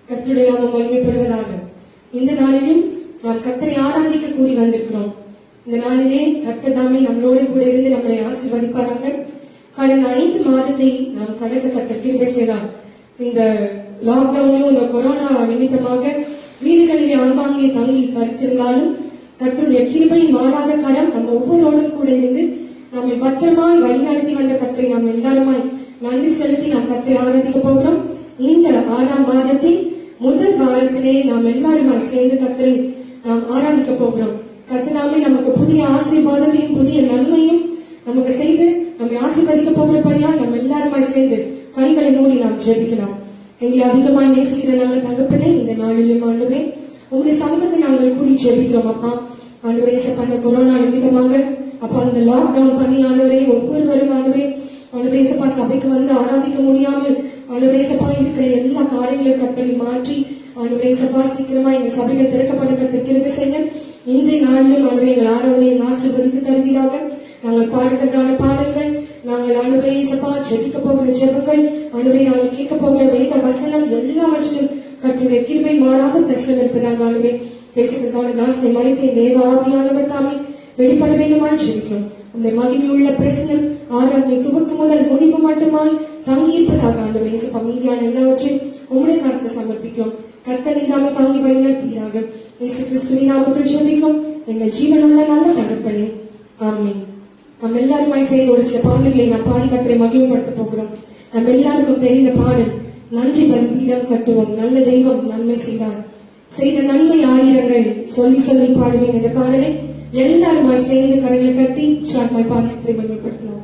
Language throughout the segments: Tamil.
கர்த்தருடைய நாமம் மகிமைப்படுவதாக. இந்த நாளிலும் நாம் கர்த்தரை ஆராதிக்க கூடி வந்திருக்கிறோம். இந்த நாளிலே கர்த்தர் தாமே நம்மளோட கூட இருந்து நம்மளை ஆசீர்வதிப்பாராக. கடந்த 5 மாதத்தை நாம் கடக்க கர்த்தர் கிருபை செய்தார். இந்த லாக்டவுனிலும் இந்த கொரோனா நிமித்தமாக வீடுகளிலே ஆங்காங்கே தங்கி தரித்திருந்தாலும் கர்த்தருடைய கிருபை மாறாத கரம் நம்ம ஒவ்வொருவரும் கூட இருந்து நம்மை பத்திரமாய் வழிநடத்தி வந்த கர்த்தரை நாம் எல்லாருமாய் நன்றி செலுத்தி நாம் கர்த்தரை ஆராதிக்க போகிறோம். இந்த 6ஆம் மாதத்தின் முதல் வாரத்திலே நாம் எல்லாருமாய் சேர்ந்து கர்த்தரை நாம் ஆராதிக்க போகிறோம். கர்த்தனாமே நமக்கு புதிய ஆசீர்வாதத்தையும் புதிய நன்மையும் நமக்கு செய்து நம்மை ஆசீர்வதிக்க போகிறபடியால் நம்ம எல்லாருமாய் சேர்ந்து கண்களை மூடி நாம் ஜெபிக்கலாம். எங்களை அதிகமாய் நேசிக்கிற நல்ல தகப்பனே, இந்த நாளிலும் ஆண்டவரே உங்களுடைய சமூகத்தை நாங்கள் கூடி ஜெபிக்கிறோம். அப்பா ஆண்டவரே, அந்த கொரோனா நிமித்தமாக அப்பா அந்த லாக்டவுன் பண்ணி ஆண்டவரே ஒவ்வொருவரும் ஆண்டவரே சபா சபைக்கு வந்து ஆராதிக்க முடியாமல் ஆண்டவரே சபா இருக்கிற எல்லா காரியங்களையும் கர்த்தரை மாற்றி ஆண்டவரே சபா சீக்கிரமா எங்கள் சபைகள் திறக்கப்பட கர்த்தர் கிருபை செய்ய இன்றைய நாளிலும் ஆண்டவரே எங்கள் ஆராதனையை ஆசீர்வதித்து தருவீராக. நாங்கள் பாடுகிறதான பாடல்கள், நாங்கள் ஆண்டவரே சபா ஜெபிக்க போகிற ஜெபங்கள், ஆண்டவரே நாங்கள் கேட்க போகிற வேத வசனம் எல்லாவற்றிலும் கர்த்தருடைய கிருபை மாறாத பிரசனம் இருப்பதாக ஆண்டவரே பேசுகிறதான தாசனை மறைத்தை தேவ ஆவியானவர் தாமே வெளிப்பட வேண்டுமாய் ஜெபிக்கிறோம். அந்த மகிமையுள்ள பிரசனம் ஆராதனை துவக்கம் முதல் முடிவு மட்டுமாய் தங்கியிருப்பதாக ஆண்டவரே சபா மீதியான எல்லாவற்றையும் உங்களுடைய கருத்தை சமர்ப்பிக்கும். கர்த்தரை நாம தாங்கி வழிநடத்துகிறாங்க. இயேசு கிறிஸ்துவின் நாமத்தில் ஜெபிக்கிறோம் எங்கள் ஜீவனுள்ள நல்ல தகப்பனே, ஆமென். நம்ம எல்லாருமாய் சேர்ந்து ஒரு சில பாடல்களை நாம் பாடி கர்த்தரை மகிமைப்படுத்த போகிறோம். நம்ம எல்லாருக்கும் தெரிந்த பாடல், நன்றி பலிபீடம் கட்டுவோம், நல்ல தெய்வம் நன்மை செய்தார், செய்த நன்மை ஆயிரங்கள் சொல்லி சொல்லி பாடுவேன் என்ற பாடலை எல்லாருமாய் சேர்ந்து கரைகளை கட்டி சாட்மாய் பாடி கர்த்தரை மகிமைப்படுத்தலாம்.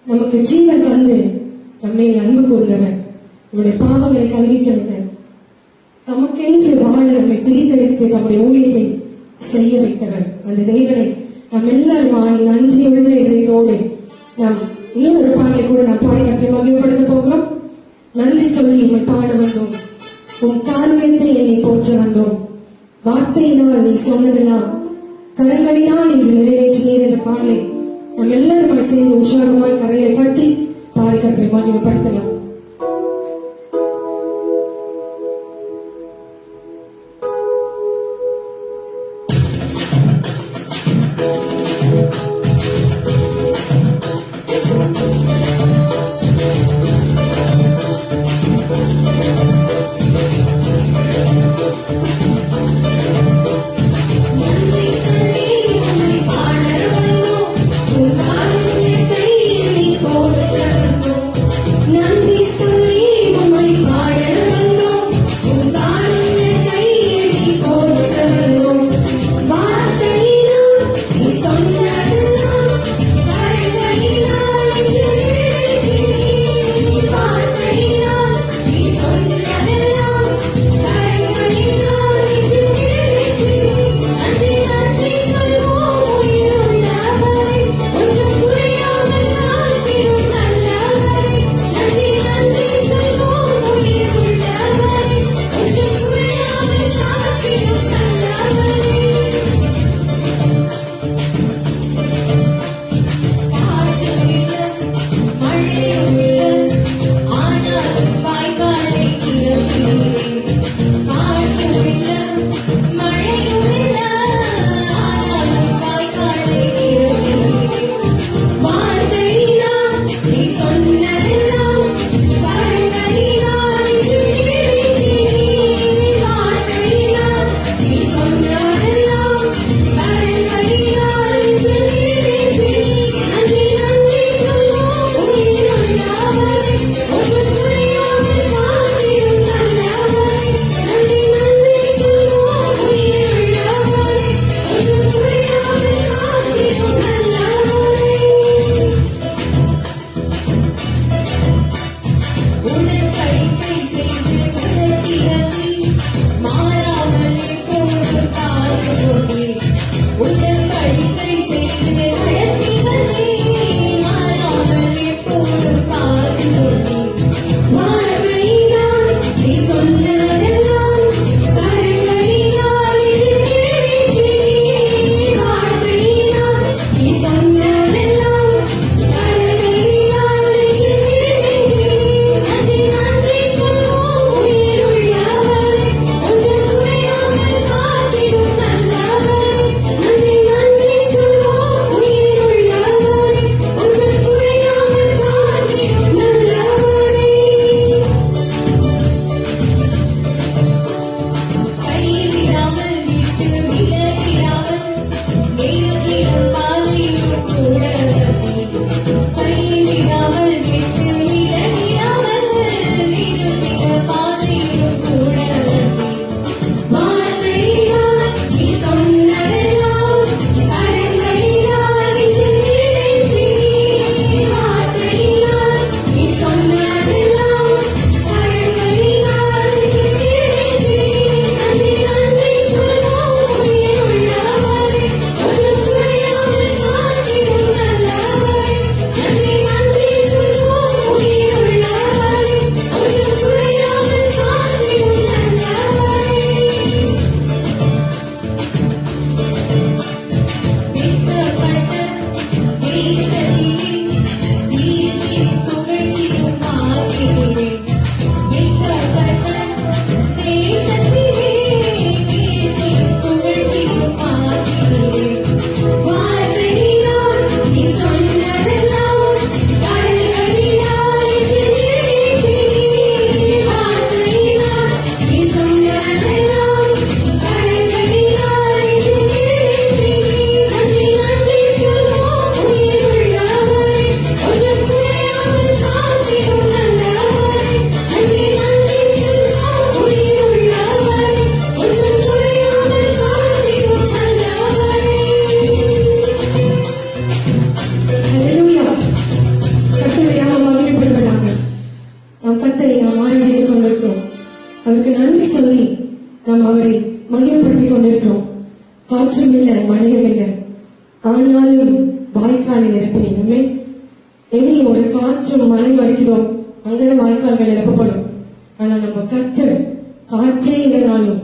நமக்கு ஜீவன் தந்து நம்மை அன்பு கூர்ந்தவர், நம்முடைய பாவங்களை கழுவிட்டவர், தமக்கென்று வாழ நம்மை பிரித்தெடுத்து நம்முடைய ஊழியத்தை செய்ய வைத்தவர். அந்த தேவனை நாம் எல்லாரும் நன்றியுள்ள இதயத்தோடு நாம் இன்னும் ஒரு பாடலை கூட நாம் பாடி கற்றை மகிழ்ப்படுத்த போகிறோம். நன்றி சொல்லி உண்மை பாட வந்தோம், உன் காரணத்தை என்னை போற்ற வந்தோம், வார்த்தையினால் நீ சொன்னதெல்லாம் கரங்களினால் இன்று நிறைவேற்றினீர் என்ற பாடலை நம்ம எல்லாரும் சேர்ந்து உற்சாகமான கரையை கட்டி பாடி கற்றை மகிழ்ப்படுத்தலாம். நாம் ஆராதித்துக் கொண்டிருக்கிறோம். அவருக்கு நன்றி சொல்லி நாம் அவரை மகிமைப்படுத்திக் கொண்டிருக்கிறோம். காற்றும் இல்லை, மழையும் இல்லை, ஆனாலும் வாய்க்காலை நிரப்பினீங்க. எங்கே ஒரு காற்றும் மழை வருகிறோம் அங்கதான் வாய்க்கால்கள் நிரப்பப்படும். ஆனா நம்ம கர்த்தர் காற்றே இல்லைனாலும்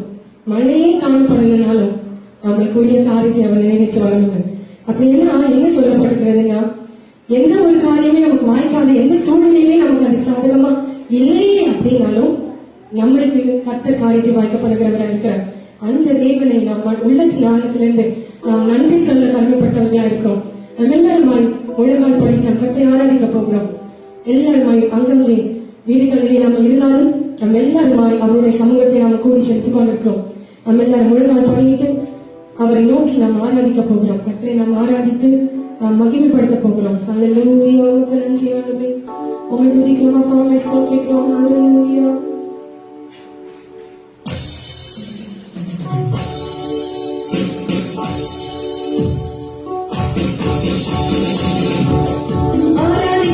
மழையே காணப்படலைனாலும் நம்மளுக்குரிய காரியத்தை அவர் நிறைவேற்ற வரணும். அப்படின்னா என்ன சொல்லப்பட்டிருக்கிறதுன்னா, எந்த ஒரு காரியமே நமக்கு வாய்க்காத, எந்த சூழ்நிலையுமே நமக்கு அது சாதகமா இல்லையே அப்படின்னாலும் நம்மளுக்கு கர்த்தர் காரியத்தை வாய்க்கப்படுகிறவராக இருக்கிறார். அந்த தேவனை நாம் உள்ளத்தின் ஆழத்திலிருந்து நாம் நன்றி சொல்ல கடமைப்பட்டவர்களா இருக்கிறோம். நம்ம எல்லாருமாய் முழங்கால் படி நாம் கர்த்தரை ஆராதிக்க போகிறோம். எல்லாருமாய் அங்கங்கே வீடுகளிலே நம்ம இருந்தாலும் நம்ம எல்லாருமாய் அவருடைய சமூகத்தை நாம கூடி செலுத்திக் கொண்டிருக்கிறோம். நம்ம எல்லாரும் முழங்கால் படிட்டு அவரை நோக்கி நாம் ஆராதிக்க போகிறோம். கர்த்தரை நாம் ஆராதித்து நாம் மகிமைப்படுத்த போகிறோம். அல்லேலூயா. உமக்கு நன்றி ஆண்டவரே, உம்மை துதிக்கிறோம் அப்பா, உம்மை ஸ்தோத்திரிக்கிறோம். அல்லேலூயா. ஆராதனை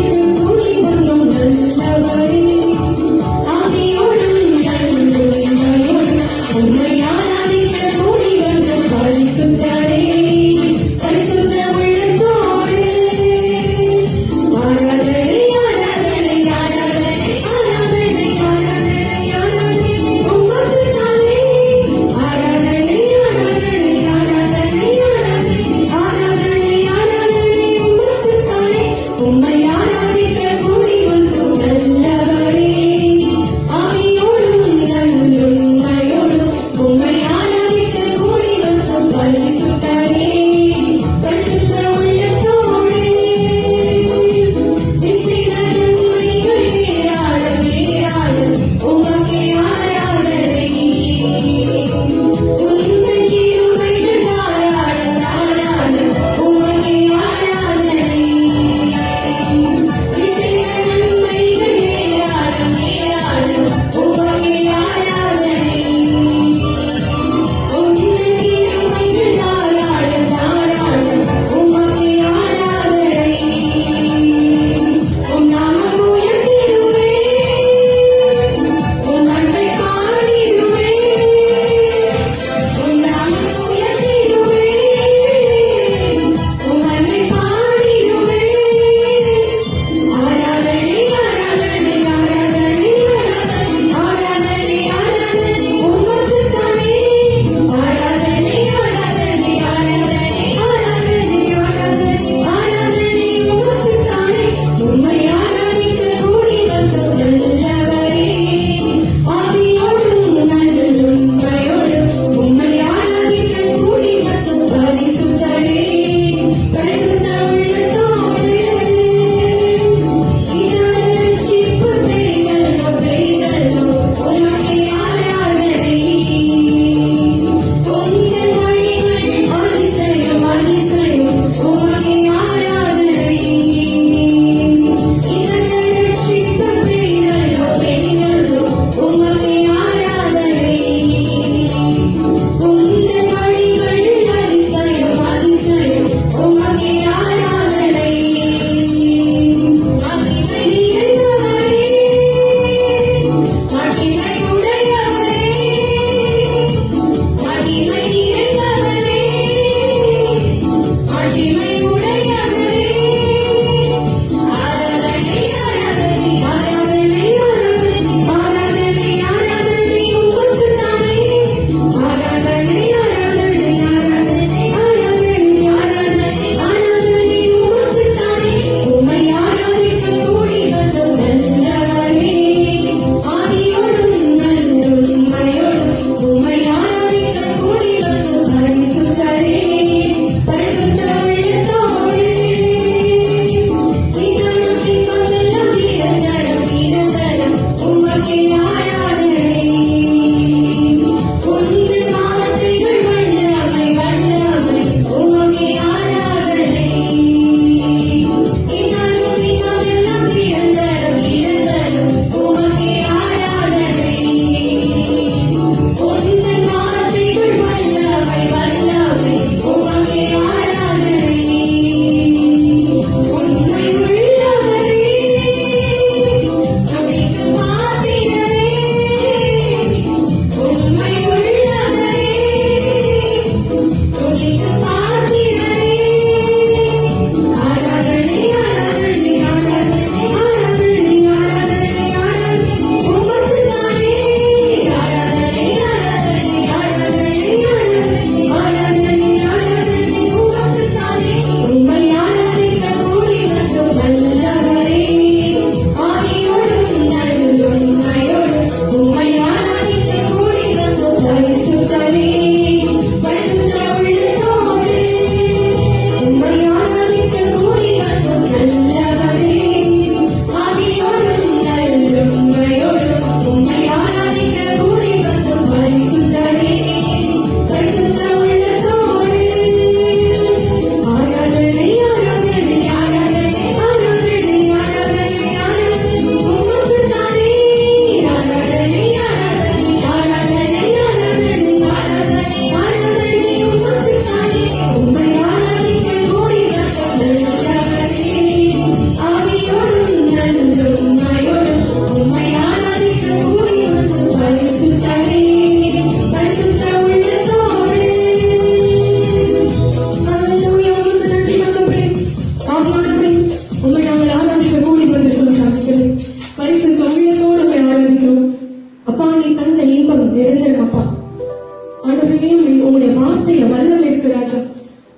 ஆண்டவரே உங்களுடைய வார்த்தையில வல்லம் இருக்கு ராஜா.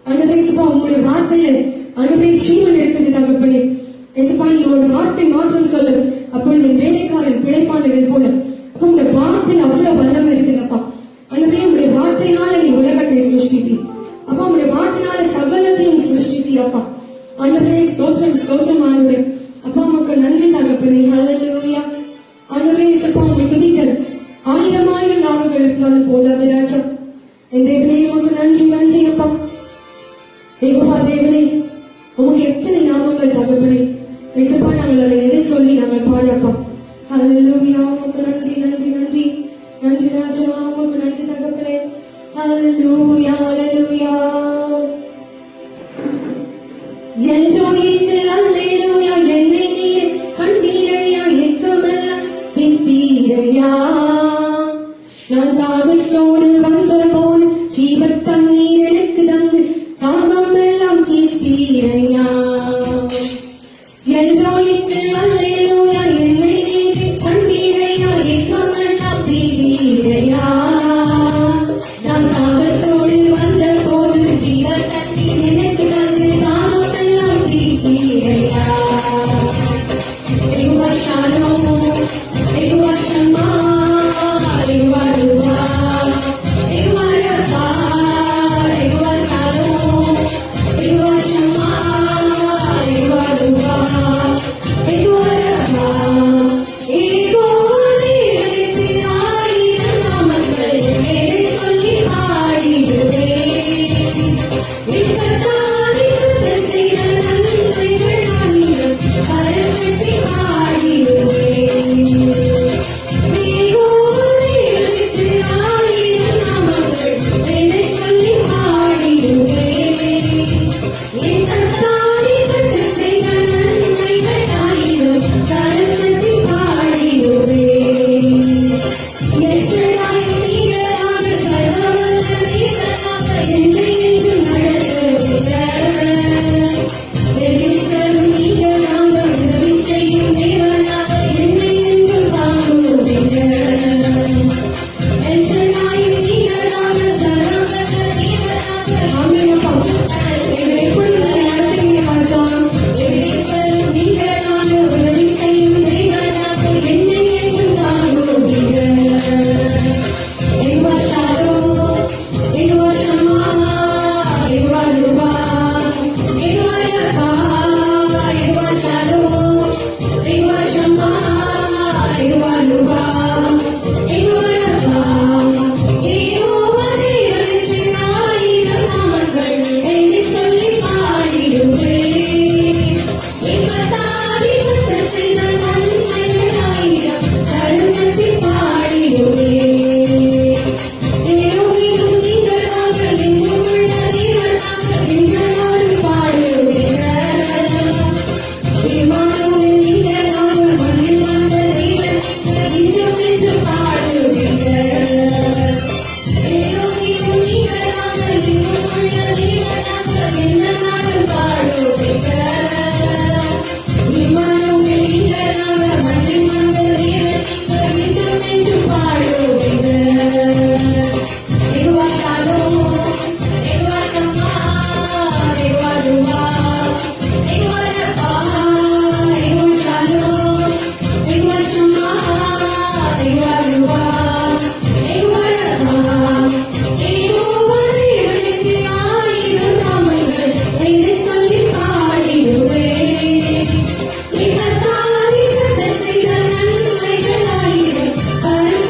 ஆண்டவரே இயேசுப்பா உங்களுடைய வார்த்தையில ஆண்டவரே ஜீவன் இருக்குது தகப்பனே. இயேசுப்பா நீ ஒரு வார்த்தை மாத்திரம் சொல்லு, அப்பொழுது வேலைக்காரன் பிழைப்பானது போல. அப்ப உங்க வார்த்தையில அவ்வளவு வல்லம் இருக்குதப்பா. ஆண்டவரே உங்களுடைய வார்த்தையினால நீ உலகத்தை சிருஷ்டித்தி. அப்பா உங்களுடைய வார்த்தையினால சகலத்தையும் சிருஷ்டித்தி அப்பா. ஆண்டவரே ஸ்தோத்திரம் ஸ்தோத்திரம் ஆண்டவரே. அப்பா உமக்கு நன்றி தகப்பனே. ஹல்லேலூயா. ஆண்டவரே இயேசுப்பா உங்களை துதிக்க 1000 நாமங்கள் இருந்தாலும் போதாது ராஜா. என் தேவனே உமக்கு நன்றி நன்றி அப்பா. யெகோவா தேவனே உமக்கு எத்தனை நாமங்கள் தகப்பனே. இயேசுப்பா நாங்கள் அதை எதை சொல்லி நாங்கள் பாடுறப்பா. ஹல்லேலூயா. உமக்கு நன்றி நன்றி நன்றி நன்றி ராஜா. உமக்கு நன்றி தகப்பனே. ஹல்லேலூயா ஹல்லேலூயா. எல்லோரித்து அல்லேலூயா. என்னை நீர் கண்டீரையா, எக்கமெல்லாம் தீர்த்தீரையா. நான் தாகத்தோடு வந்த போது ஜீவத் தண்ணீர் எனக்கு தந்து தாகமெல்லாம் தீர்த்தீரையா. எல்லோரித்து அல்லேலூயா. என்னை நீர் கண்டீரையா, எக்கமெல்லாம் தீர்த்தீரையா. நான் தாகத்தோடு வந்த போது ஜீவத் தண்ணீர் எனக்கு தந்து தாகமெல்லாம் தீர்த்தீரையா. யெகோவா ஷாலோம், யெகோவா ஷம்மா, யெகோவா ருவா, யெகோவா ரஃபா, யெகோவா ஷாலோம், யெகோவா ஷம்மா, யெகோவா ருவா, யெகோவா ரஃபா. யெகோவா தேவனுக்கு 1000 நாமங்கள், எதைச் சொல்லி பாடிடுவேன். என் கர்த்தாவே சுத்தம் செய்த நன்மைகள் 1000 கரத்தட்டி பாடிடுவேன். யெகோவா தேவனுக்கு 1000 நாமங்கள், எதைச் சொல்லி பாடிடுவேன். என் கர்த்தாவே சுத்தம் செய்த நன்மைகள் 1000 கரத்தட்டி பாடிடுவேன். எல்ஷடாய் நீங்களாக சர்வவல்ல தேவனாக என்னை என்றும் நடத்துகிறவர். எபிரேயரும் நீங்களாக உதவி செய்யும் தேவனாக என்னை என்றும் தாங்குகிறவர். எல்ஷடாய் நீங்களாக சர்வவல்ல தேவனாக ஆமெனப்பா. எப்பொழுது நடத்துவீங்க ராஜா. எபிரேயரும் நீங்களாக உதவி செய்யும் தேவனாக என்னை என்றும் தாங்குகிறவர். யெகோவா ஷாலோம், யெகோவா ஷம்மா, யெகோவா ருவா, யெகோவா ரஃபா, யெகோவா ஷாலோம், யெகோவா ஷம்மா, யெகோவா ருவா, யெகோவா ரஃபா. யெகோவா தேவனுக்கு 1000 நாமங்கள், எதைச் சொல்லி பாடிடுவேன். என் கர்த்தாவே சுத்தம் செய்த நன்மைகள் 1000 கரத்தட்டி பாடிடுவேன். எல்லோரிலும் நீங்களாக என்றும் உள்ள தேவனாக எங்களோடு பாடுவீர்கள். இம்மானுவேல் நீங்களாக மண்ணில் வந்த தேவனுக்கு என்றும் என்றும் பாடுவீர்கள். எல்லோரிலும் நீங்களாக என்றும் உள்ள தேவனாக எங்களோடு பாடுவீர்கள். இம்மானுவேல் நீங்களாக மண்ணில் வந்த தேவனுக்கு என்றும் என்றும் பாடுவீர்கள். யெகோவா ஷாலோம், யெகோவா ஷம்மா, யெகோவா ருவா, யெகோவா ரஃபா, யெகோவா ஷாலோம், யெகோவா ஷம்மா, யெகோவா ருவா, யெகோவா ரஃபா. யெகோவா தேவனுக்கு 1000 நாமங்கள், எதைச் சொல்லி பாடிடுவேன். என் கர்த்தாவே சுத்தம் செய்த நன்மைகள் 1000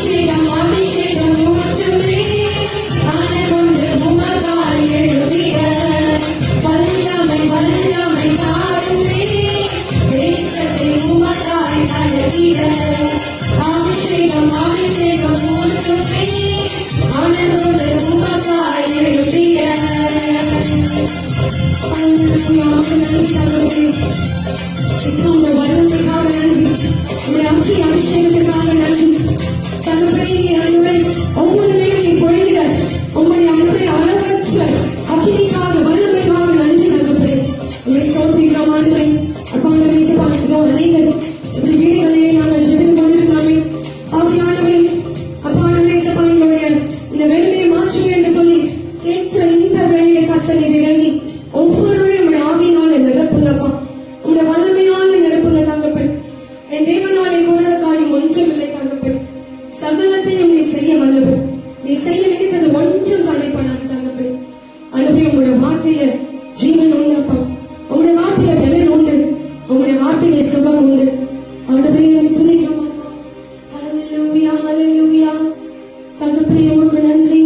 அபிஷேகம் அபிஷேகம் ஊற்றுமே ஆனகொண்டு உமக்காய் எழுதிட வல்லமை வல்லமை தாருமே தேசத்தை உமக்காய் அழகிட அபிஷேகம் அபிஷேகம் ஊற்றுமே ஆனகொண்டு உமக்காய் எழுதிட உங்க வல்லமைக்காக நன்றி, உங்களுடைய அபிஷேகத்துக்காக நன்றி. தகப்பனே ஆண்டவரே, ஒவ்வொரு நேரம் பொழுகிற உங்களுடைய அன்பை அளவற்ற அக்கினிக்காக வல்லமைக்காக நன்றி தகப்பனே. உங்களை தோற்றுகிறோம் ஆண்டவரே. அப்பா நினைத்து பார்க்கிறோம் அநேகர் இந்த வீடுகளிலே நாங்கள் ஜெபித்துக் கொண்டிருக்கலாமே. ஆவியானவரே, அப்பா நினைத்தப்பா எங்களுடைய இந்த வேலையை மாற்றுவே என்று சொல்லி கேட்கிற இந்த வேலையை கர்த்தர் நீர் இறங்கி ஒவ்வொருவரையும் உங்களுடைய ஆவியினால நிரப்புங்கப்பா. உங்களுடைய வல்லமையால நிரப்புங்க தகப்பன். என் தேவனாலே கூட காரியம் ஒன்றுமில்லை தகப்பன். சகலத்தையும் நீ செய்ய வல்லவர். நீ செய்ய நினைத்தது ஒன்றும் தடைப்படாது தகப்பன். அனுப்பி உங்களுடைய வார்த்தையில ஜீவன் உண்டப்பா. உங்களுடைய வார்த்தையில பலன் உண்டு. உங்களுடைய வார்த்தையில சுகம் உண்டு. ஆண்டவரே துணிக்கிறோம் அப்பா. ஹல்லேலூயா ஹல்லேலூயா. தகப்பனே உமக்கு நன்றி.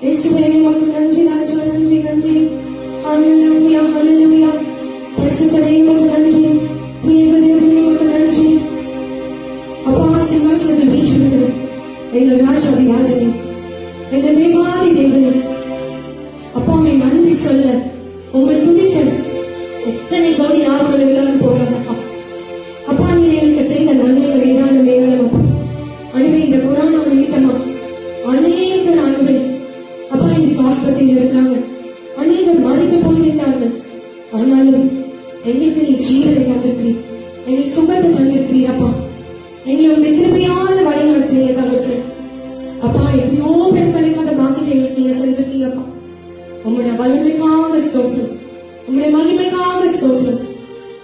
இயேசுவே உமக்கு நன்றி ராஜா, நன்றி நன்றி. ஹல்லேலூயா ஹல்லேலூயா. பரிசுத்தரே உமக்கு நன்றி. தூயவரே உமக்கு நன்றி. அப்பா சிம்மாசனத்தில் வீற்றிருக்கிற எங்கள் ராஜாதி ராஜனே, எங்கள் தேவாதி தேவனே, அப்பா உம்மை நன்றி சொல்ல உம்மை துதிக்க எத்தனை கோடி நாட்கள் இருந்தாலும் போகாதப்பா. அப்பா நீர் எனக்கு செய்த நன்மைகள் ஏதான மேலும் அப்பா அனுபவி இந்த கொரோனா நிமித்தமா அநேகர் அனுபவி அப்பா இன்னைக்கு ஆஸ்பத்திரியில் இருக்காங்க, அநேகர் மறைந்து போய்விட்டார்கள். ஆனாலும் எங்களுக்கு நீ ஜீவனை தந்திருக்கிறீர், எங்களுக்கு சுகத்தை தந்திருக்கிறீர் அப்பா. எங்களை உங்க கிருபையால வழி நடத்துறீங்க தகப்பனே. அப்பா எத்தனையோ பேர் கிடைக்காத பாக்கியத்தை எங்களுக்கு நீங்க செஞ்சிருக்கீங்கப்பா. உங்களுடைய வலிமைக்காக ஸ்தோத்திரம், உங்களுடைய மகிமைக்காக ஸ்தோத்திரம்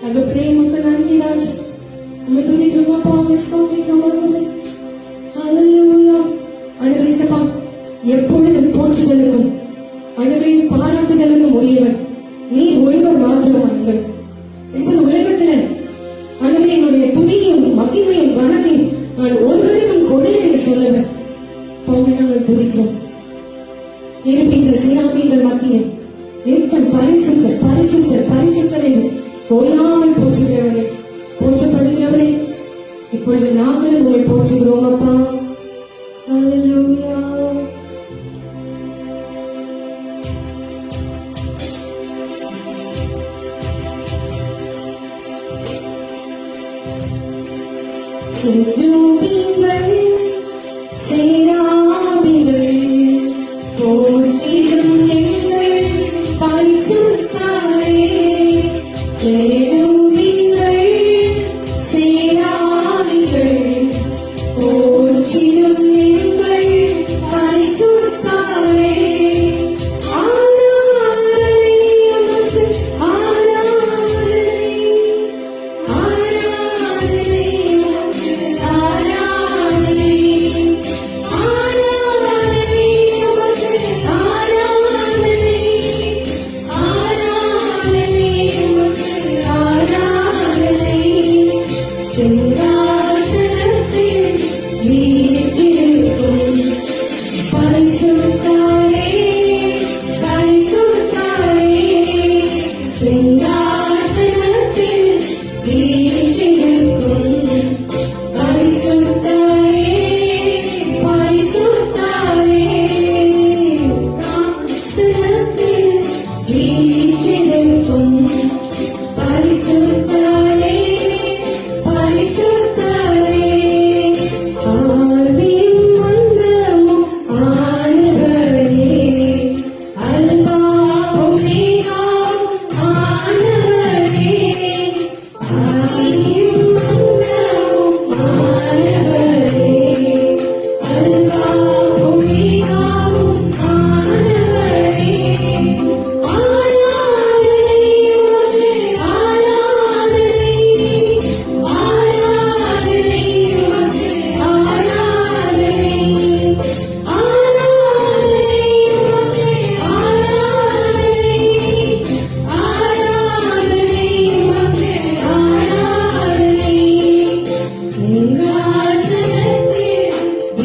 தகப்பனே. உமக்கு நன்றி ராஜா, உண்மை துதிக்கிறோம் அப்பா, உண்மை ஸ்தோத்திரிக்கிறோம். ஹல்லேலூயா. அனுபவிசப்பா எப்பொழுதும் போற்றுதலுக்கும் அனுபவின் பாராட்டுதலுக்கும் உரியவர் நீ ஒருவர் மாத்திரம் அன்பர். இப்போது உலகத்துல அனுபவியினுடைய துதியும் மகிமையும் கனத்தையும் நான் ஒருவருக்கும் கொடு என்று சொல்லவர் பவுனை நாங்கள் துதிக்கிறோம். இருப்பீங்கள் சீராமீங்கள் மத்தியில் நிற்கும் பரிசுத்தர் பரிசுத்தர் பரிசுத்தர் என்று ஓயாமல் போற்றுகிறவரே, போற்றப்படுகிறவரே, இப்பொழுது நாங்களும் உங்களை போற்றுகிறோம் அப்பா. ஹல்லேலூயா. செருபீன்கள் சேராபீன்கள் போற்றிடும் எங்கள் பரிசுத்தரே. செருபீன்கள் சேராபீன்கள் போற்றிடும் எங்கள் பரிசுத்தரே. ஆராதனை உமக்கு ஆராதனை, ஆராதனை உமக்கு ஆராதனை, ஆராதனை உமக்கு ஆராதனை, ஆராதனை உமக்கு ஆராதனை. சிங்காசனத்தில் வீற்றிருக்கும்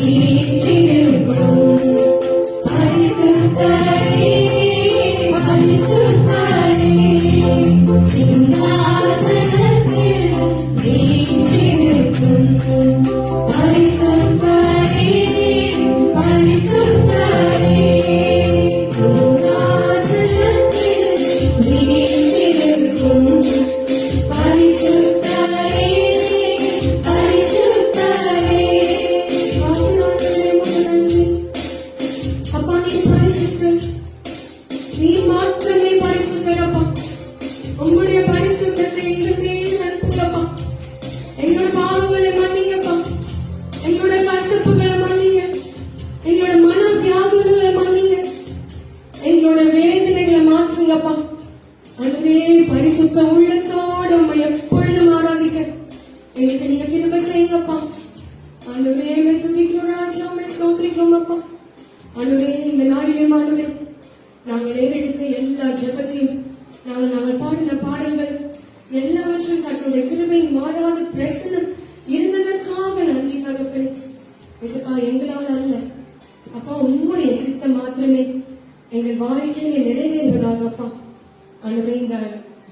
வீற்றிருக்கும் பரிசுத்தரே பரிசுத்தரே சிங்காசனத்தில் வீற்றிருக்கும் பரிசுத்தரே பரிசுத்தரே சிங்காசனத்தில் வீற்றிருக்கும் பரிசுத்தரே பரிசுத்தரே. அப்பா நீ பரிசுத்தர், நீ மாற்றமே பரிசுத்தரப்பா. உங்களுடைய பரிசுத்தத்தை எங்கள் மேல் அனுப்புங்கப்பா. எங்கள் பாவங்களை மன்னிங்கப்பா, எங்களோட கசப்புகளை மன்னிங்க, எங்களோட மன தியாகங்களை மன்னிங்க, எங்களோட வேதனைகளை மாற்றுங்கப்பா. அதுவே பரிசுத்த உள்ளத்தோடு உண்மை எப்பொழுதும் ஆராதிக்க எங்களுக்கு நீங்க கிருபை செய்யுங்கப்பா. ஆண்டவரே துதிக்கிறோம் ராஜா, ஸ்தோத்திரிக்கிறோம் அப்பா. ஆண்டவரே இந்த நாளிலே ஆண்டவரே நாங்கள் ஏறெடுத்த எல்லா ஜெபத்தையும் நாங்கள் பாடின பாடல்கள் எல்லாவற்றும் தன்னுடைய கிருபை மாறாத பிரசனம் இருந்ததற்காக நன்றி தகப்பனே. இதுக்கா எங்களால் அல்ல அப்பா, உங்களுடைய சித்தம் மாத்திரமே எங்கள் வாழ்க்கையிலே நிறைவேறுவதாக அப்பா. ஆண்டவரே இந்த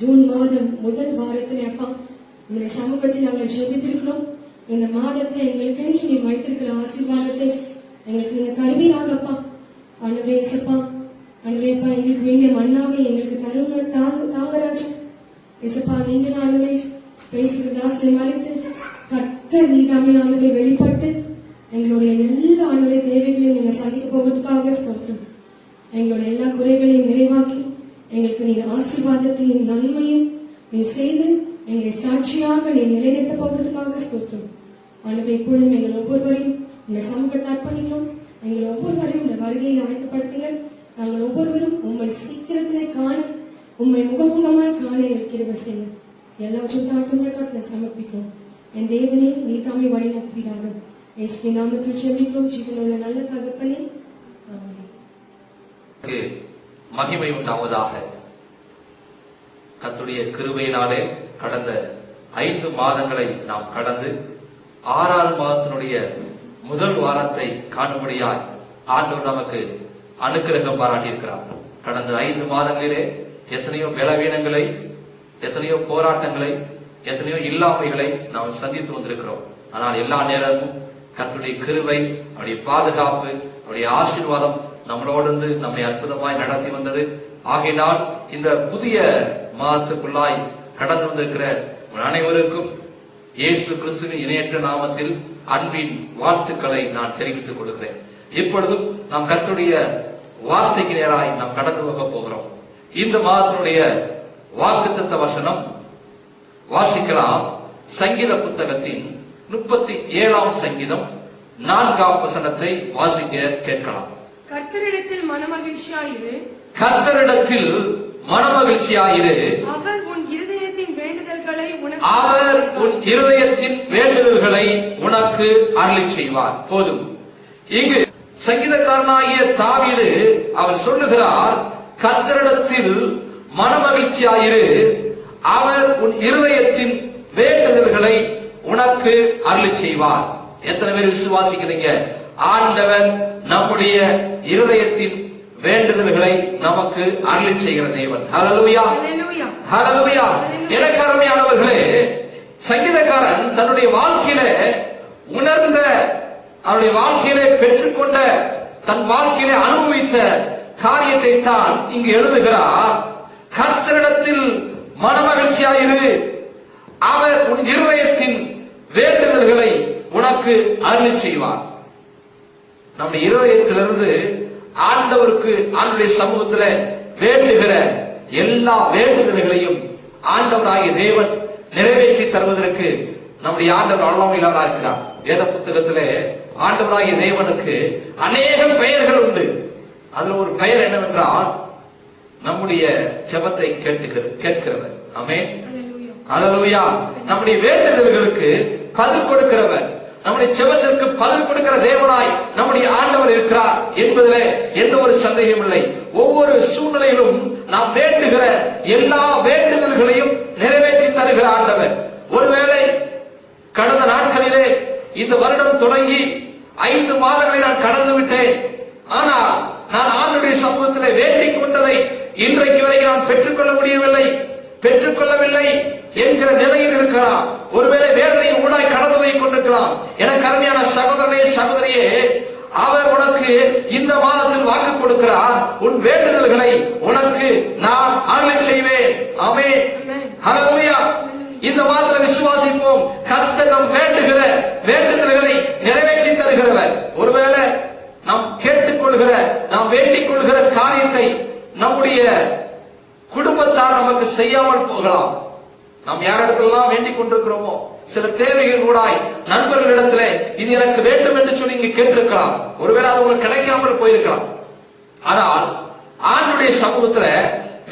ஜூன் மாதம் முதல் வாரத்திலே அப்பா உங்களுடைய சமூகத்தில் நாங்கள் ஜெபித்திருக்கிறோம். இந்த மாதத்தை எங்களுக்கு நீ வைத்திருக்கிற ஆசீர்வாதத்தை எங்களுக்கு நீங்க தருவீராகப்பா. ஆண்டவரே இசப்பா, ஆண்டவரேப்பா எங்களுக்கு வேண்டிய மன்னாவை எங்களுக்கு தருங்க தாங்கராஜா. இசப்பா நீங்க ஆண்டவரே பேசுகிறதா சில மறைத்து கர்த்தர் நீதாமே ஆண்டவரை வெளிப்பட்டு எங்களுடைய எல்லா ஆண்டவரை தேவைகளையும் நீங்க சந்திக்க போவதற்காக ஸ்தோத்திரம். எங்களுடைய எல்லா குறைகளையும் நிறைவாக்கி எங்களுக்கு நீ ஆசீர்வாதத்தையும் நன்மையும் நீ செய்து எங்களை சாட்சியாக நீ நிலைநிறுத்த போவதற்காக ஸ்தோத்திரம். ஆண்டவரை இப்பொழுதும் எங்கள் ஒவ்வொருவரையும் இந்த சமூகத்தை அர்ப்பணிக்கிறோம். எங்கள் ஒவ்வொருவரையும் இந்த வருகையை அழைக்கப்படுத்துங்க. நாங்கள் ஒவ்வொருவரும் உண்மை சீக்கிரத்திலே காண உண்மை முகமுகமாய் காண இருக்கிற செய்யும் எல்லாவற்றும் தாக்குங்களை சமர்ப்பிக்கும். என் தேவனே நீ தாமே வழி நடத்துவீராக. இயேசுவின் நாமத்தில் ஜெபிக்கிறோம் ஜீவனுள்ள நல்ல தகப்பனே, ஆமென். மகிமை உண்டாவதாக. கர்த்தருடைய கிருபையினாலே கடந்த 5 மாதங்களை நாம் கடந்து 6வது மாதத்தினுடைய முதல் வாரத்தை காணும்படியாய் ஆண்டவர் நமக்கு அனுக்கிரகம் பாராட்டியிருக்கிறார். கடந்த 5 மாதங்களிலே எத்தனையோ பலவீனங்களை, எத்தனையோ போராட்டங்களை, எத்தனையோ இல்லாமைகளை நாம் சந்தித்து வந்திருக்கிறோம். ஆனால் எல்லா நேரமும் கர்த்தருடைய கிருபை, அவருடைய பாதுகாப்பு, அவருடைய ஆசீர்வாதம் நம்மளோடு நம்மை அற்புதமாய் நடத்தி வந்தது. ஆகையினால் இந்த புதிய மாதத்துக்குள்ளாய் கடந்து வந்திருக்கிற அனைவருக்கும் இயேசு கிறிஸ்துவின் இணையற்ற நாமத்தில் அன்பின் வாழ்த்துக்களை நான் தெரிவித்துக் கொடுக்கிறேன். இப்பொழுதும் நாம் கர்த்தருடைய வார்த்தைக்கு நேராய் நாம் கடந்து போக போகிறோம். இந்த மாதத்தினுடைய வாக்குத்தத்த வசனம் வாசிக்கலாம். சங்கீத புத்தகத்தின் 37ஆம் சங்கீதம் 4ஆம் வசனத்தை வாசிக்க கேட்கலாம். கர்த்தரிடத்தில் மனமகிழ்ச்சியாயிரு, கர்த்தரிடத்தில் மனமகிழ்ச்சியாயிரு, அவர் உன் இருதயத்தின் வேண்டுதல்களை உனக்கு அருளி செய்வார். போதும். இங்கு சங்கீதக்காரனாகிய தாவீது அவர் சொல்லுகிறார், கர்த்தரிடத்தில் மனமகிழ்ச்சியாயிரு, அவர் உன் இருதயத்தின் வேண்டுதல்களை உனக்கு அருளி செய்வார். எத்தனை பேர் விசுவாசிக்கிறீங்க? ஆண்டவன் நம்முடைய இருதயத்தின் வேண்டுதல்களை நமக்கு அருளி செய்கிற தேவன். ஹல்லேலூயா, ஹல்லேலூயா. எனக்கு அருமையானவர்களே, சங்கீதக்காரன் தன்னுடைய வாழ்க்கையில உணர்ந்த, அவருடைய வாழ்க்கையிலே பெற்றுக்கொண்ட, தன் வாழ்க்கையிலே அனுபவித்த காரியத்தை தான் இங்கு எழுதுகிறார். கர்த்தரிடத்தில் மனமகிழ்ச்சியாயிரு, அவர் உன் இருதயத்தின் வேண்டுதல்களை உனக்கு அருளி செய்வார். நம்முடைய இருதயத்திலிருந்து ஆண்டவருக்கு, ஆண்டவருடைய சமூகத்தில் வேண்டுகிற எல்லா வேண்டுதல்களையும் ஆண்டவராகிய தேவன் நிறைவேற்றி தருவதற்கு நம்முடைய ஆண்டவர் வல்லமையுள்ளவராக இருக்கிறார். வேத புத்தகத்திலே ஆண்டவராகிய தேவனுக்கு அநேக பெயர்கள் உண்டு. அதுல ஒரு பெயர் என்னவென்றால் நம்முடைய ஜெபத்தை கேட்கிறவர். ஆமென், ஹல்லேலூயா. நம்முடைய வேண்டுதல்களுக்கு பதில் கொடுக்கிறவர், நம்முடைய ஜெபத்திற்கு பதில் கொடுக்கிற தேவனாய் நம்முடைய ஆண்டவர் இருக்கிறார் என்பதிலே எந்த ஒரு சந்தேகம் இல்லை. ஒவ்வொரு சூழ்நிலையிலும் நாம் வேண்டுகிற எல்லா வேண்டுதல்களையும் நிறைவேற்றி தருகிற ஆண்டவர். ஒருவேளை கடந்த நாட்களிலே இந்த வருடம் தொடங்கி 5 மாதங்களை நான் கடந்து விட்டேன். ஆனால் நான் ஆண்டவருடைய சமூகத்தில் வேண்டிக் கொண்டதை இன்றைக்கு வரைக்கும் நான் பெற்றுக்கொள்ளவில்லை என்கிற நிலையில் இருக்கலாம். ஒருவேளை வேதனையின் ஊடாய் கடந்து போய் கொண்டிருக்கலாம். எனக்கு அருமையான சகோதரனே, சகோதரியே, அவர் உனக்கு இந்த மாதத்தில் வாக்கு கொடுக்கிறார். உன் வேண்டுதல்களை உனக்கு நான் அருளை செய்வேன். ஆமென். ஹல்லேலூயா. இந்த மாதத்தில் விசுவாசிப்போம். கர்த்தர் நாம் வேண்டுகிற வேண்டுதல்களை நிறைவேற்றி தருகிறவர். ஒருவேளை நாம் கேட்டுக்கொள்கிற, நாம் வேண்டிக் கொள்கிற காரியத்தை நம்முடைய குடும்பத்தார் நமக்கு செய்யாமல் போகலாம். நாம் யாரிடத்திலாம் வேண்டிக் கொண்டிருக்கிறோமோ, சில தேவைகள் கூடாய் நண்பர்களிடத்திலே இது எனக்கு வேண்டும் என்று சொல்லி இங்கு கேட்டிருக்கலாம். ஒருவேளை அது உங்களுக்கு கிடைக்காமல் போயிருக்கலாம். ஆனால் ஆண்டவருடைய சமூகத்துல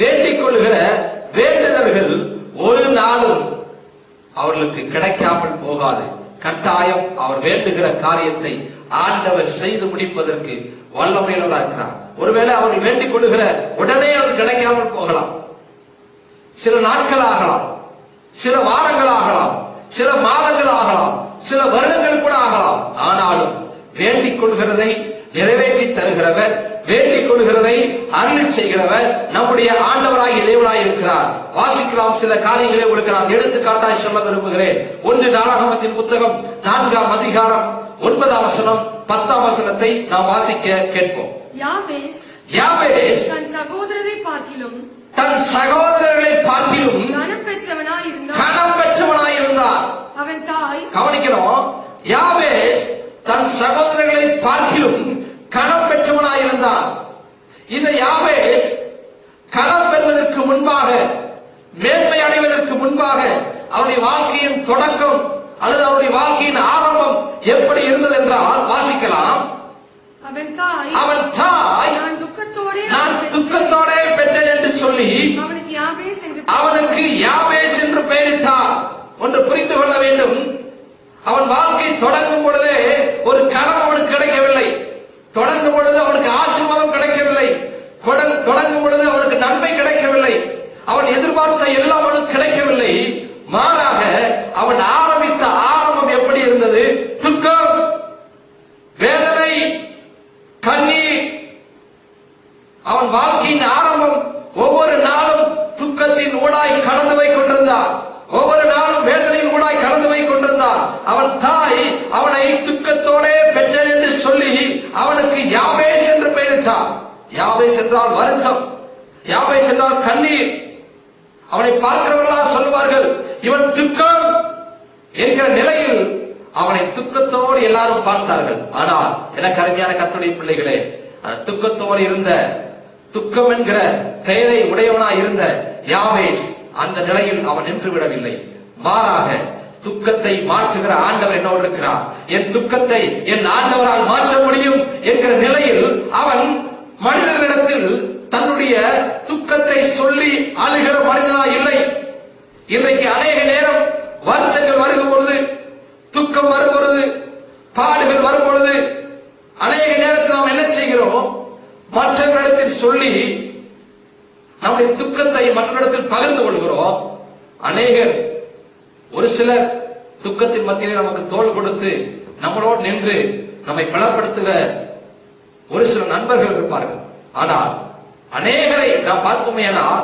வேண்டிக் கொள்கிற வேண்டுதல்கள் ஒரு நாளும் அவர்களுக்கு கிடைக்காமல் போகாது. கட்டாயம் அவர் வேண்டுகிற காரியத்தை ஆண்டவர் செய்து முடிப்பதற்கு வல்லமையுள்ளவராக இருக்கிறார். ஒருவேளை அவர்கள் வேண்டிக் கொள்ளுகிற உடனே அது கிடைக்காமல் போகலாம். சில நாட்கள் ஆகலாம், சில வாரங்கள் ஆகலாம், சில மாதங்கள் ஆகலாம், சில வருடங்கள் கூட ஆகலாம். ஆனாலும் வேண்டிக் கொள்கிறதை நிறைவேற்றி தருகிறவர், வேண்டிக் கொள்கிறதை அருளி செய்கிறவர் நம்முடைய ஆண்டவராகிய தேவனாய் இருக்கிறார். வாசிக்கலாம். சில காரியங்களை உங்களுக்கு நான் எடுத்துக்காட்டாய் சொல்ல விரும்புகிறேன். 1 நாளாகமத்தின் புத்தகம் 4ஆம் அதிகாரம் 9ஆம் வசனம் 10ஆம் வசனத்தை நாம் வாசிக்க கேட்போம். யாபேஸ் தன் சகோதரரை பார்க்கிலும் கனம் பெற்றவனாயிருந்தான். அவன் தாய், கவனிக்கிறோம், யாபேஸ் தன் சகோதரர்களை பார்க்கிலும் கனம் பெற்றவனாயிருந்தான். இந்த யாபேஸ் கனம் பெறுவதற்கு முன்பாக, மேன்மை அடைவதற்கு முன்பாக அவருடைய வாழ்க்கையின் தொடக்கம் அல்லது அவருடைய வாழ்க்கையின் ஆரம்பம் எப்படி இருந்தது என்றால் வாசிக்கலாம். அவன் தாய் நான் துக்கத்தோட பெற்றேன் என்று சொல்லி அவனுக்கு யாபேஸ் என்று பெயரிட்டார். ஒன்று புரிந்து கொள்ள வேண்டும். அவன் வாழ்க்கை தொடங்கும் பொழுதே ஒரு கனம் அவனுக்கு கிடைக்கவில்லை. தொடங்கும் பொழுது அவனுக்கு ஆசீர்வாதம் கிடைக்கவில்லை. தொடங்கும் பொழுது அவனுக்கு நன்மை கிடைக்கவில்லை. அவன் எதிர்பார்த்த எல்லாம் அவனுக்கு கிடைக்கவில்லை. மாறாக அவன் ஆரம்பித்த ஆரம்பம் எப்படி இருந்தது? துக்கம், வேதனை, கண்ணீர். அவன் வாழ்க்கையின் ஆரம்பம் ஒவ்வொரு நாளும் துக்கத்தின் ஊடாய் கடந்து போய் கொண்டிருந்தான். ஒவ்வொரு நாளும் வேதனையின் ஊடாய் கடந்து போய் கொண்டிருந்தான். அவன் தாய் அவனை துக்கத்தோட பெற்றேன் என்று சொல்லி அவனுக்கு யாபேஸ் என்று பெயரிட்டார். யாபேஸ் என்றால் வருத்தம், யாபேஸ் என்றால் கண்ணீர். அவனை பார்க்கிறவர்களா சொல்லுவார்கள், இவன் துக்கம் என்கிற நிலையில் அவனை துக்கத்தோடு எல்லாரும் பார்த்தார்கள். ஆனால் எனக்கு அருமையான கர்த்தருடைய பிள்ளைகளே, துக்கத்தோடு இருந்த, துக்கம் என்கிற பெயரை உடையவனாய் இருந்த யாபேஸ் அந்த நிலையில் அவன் நின்று விடவில்லை. மாறாக துக்கத்தை மாற்றுகிற ஆண்டவர் என்னோடு இருக்கிறார், என் துக்கத்தை என் ஆண்டவரால் மாற்ற முடியும் என்கிற நிலையில் அவன் மனிதர்களிடத்தில் தன்னுடைய துக்கத்தை சொல்லி அழுகிற மனிதனாய் இல்லை. இன்றைக்கு அநேக நேரம் வருத்தங்கள் வருகும் பொழுது, துக்கம் வரும் பொழுது, பாடுகள் வரும் பொழுது அநேக நேரத்தில் நாம் என்ன செய்கிறோம்? மற்றவர்களிடத்தில் சொல்லி நம்முடைய துக்கத்தை மற்றவரிடத்தில் பகிர்ந்து கொள்கிறோம். அநேகர், ஒரு சிலர் துக்கத்தின் மத்தியிலே நமக்கு தோள் கொடுத்து நம்மளோடு நின்று நம்மை பலப்படுத்துகிற ஒரு சில நண்பர்கள் இருப்பார்கள். ஆனால் அநேகரை நாம் பார்ப்போமேனால்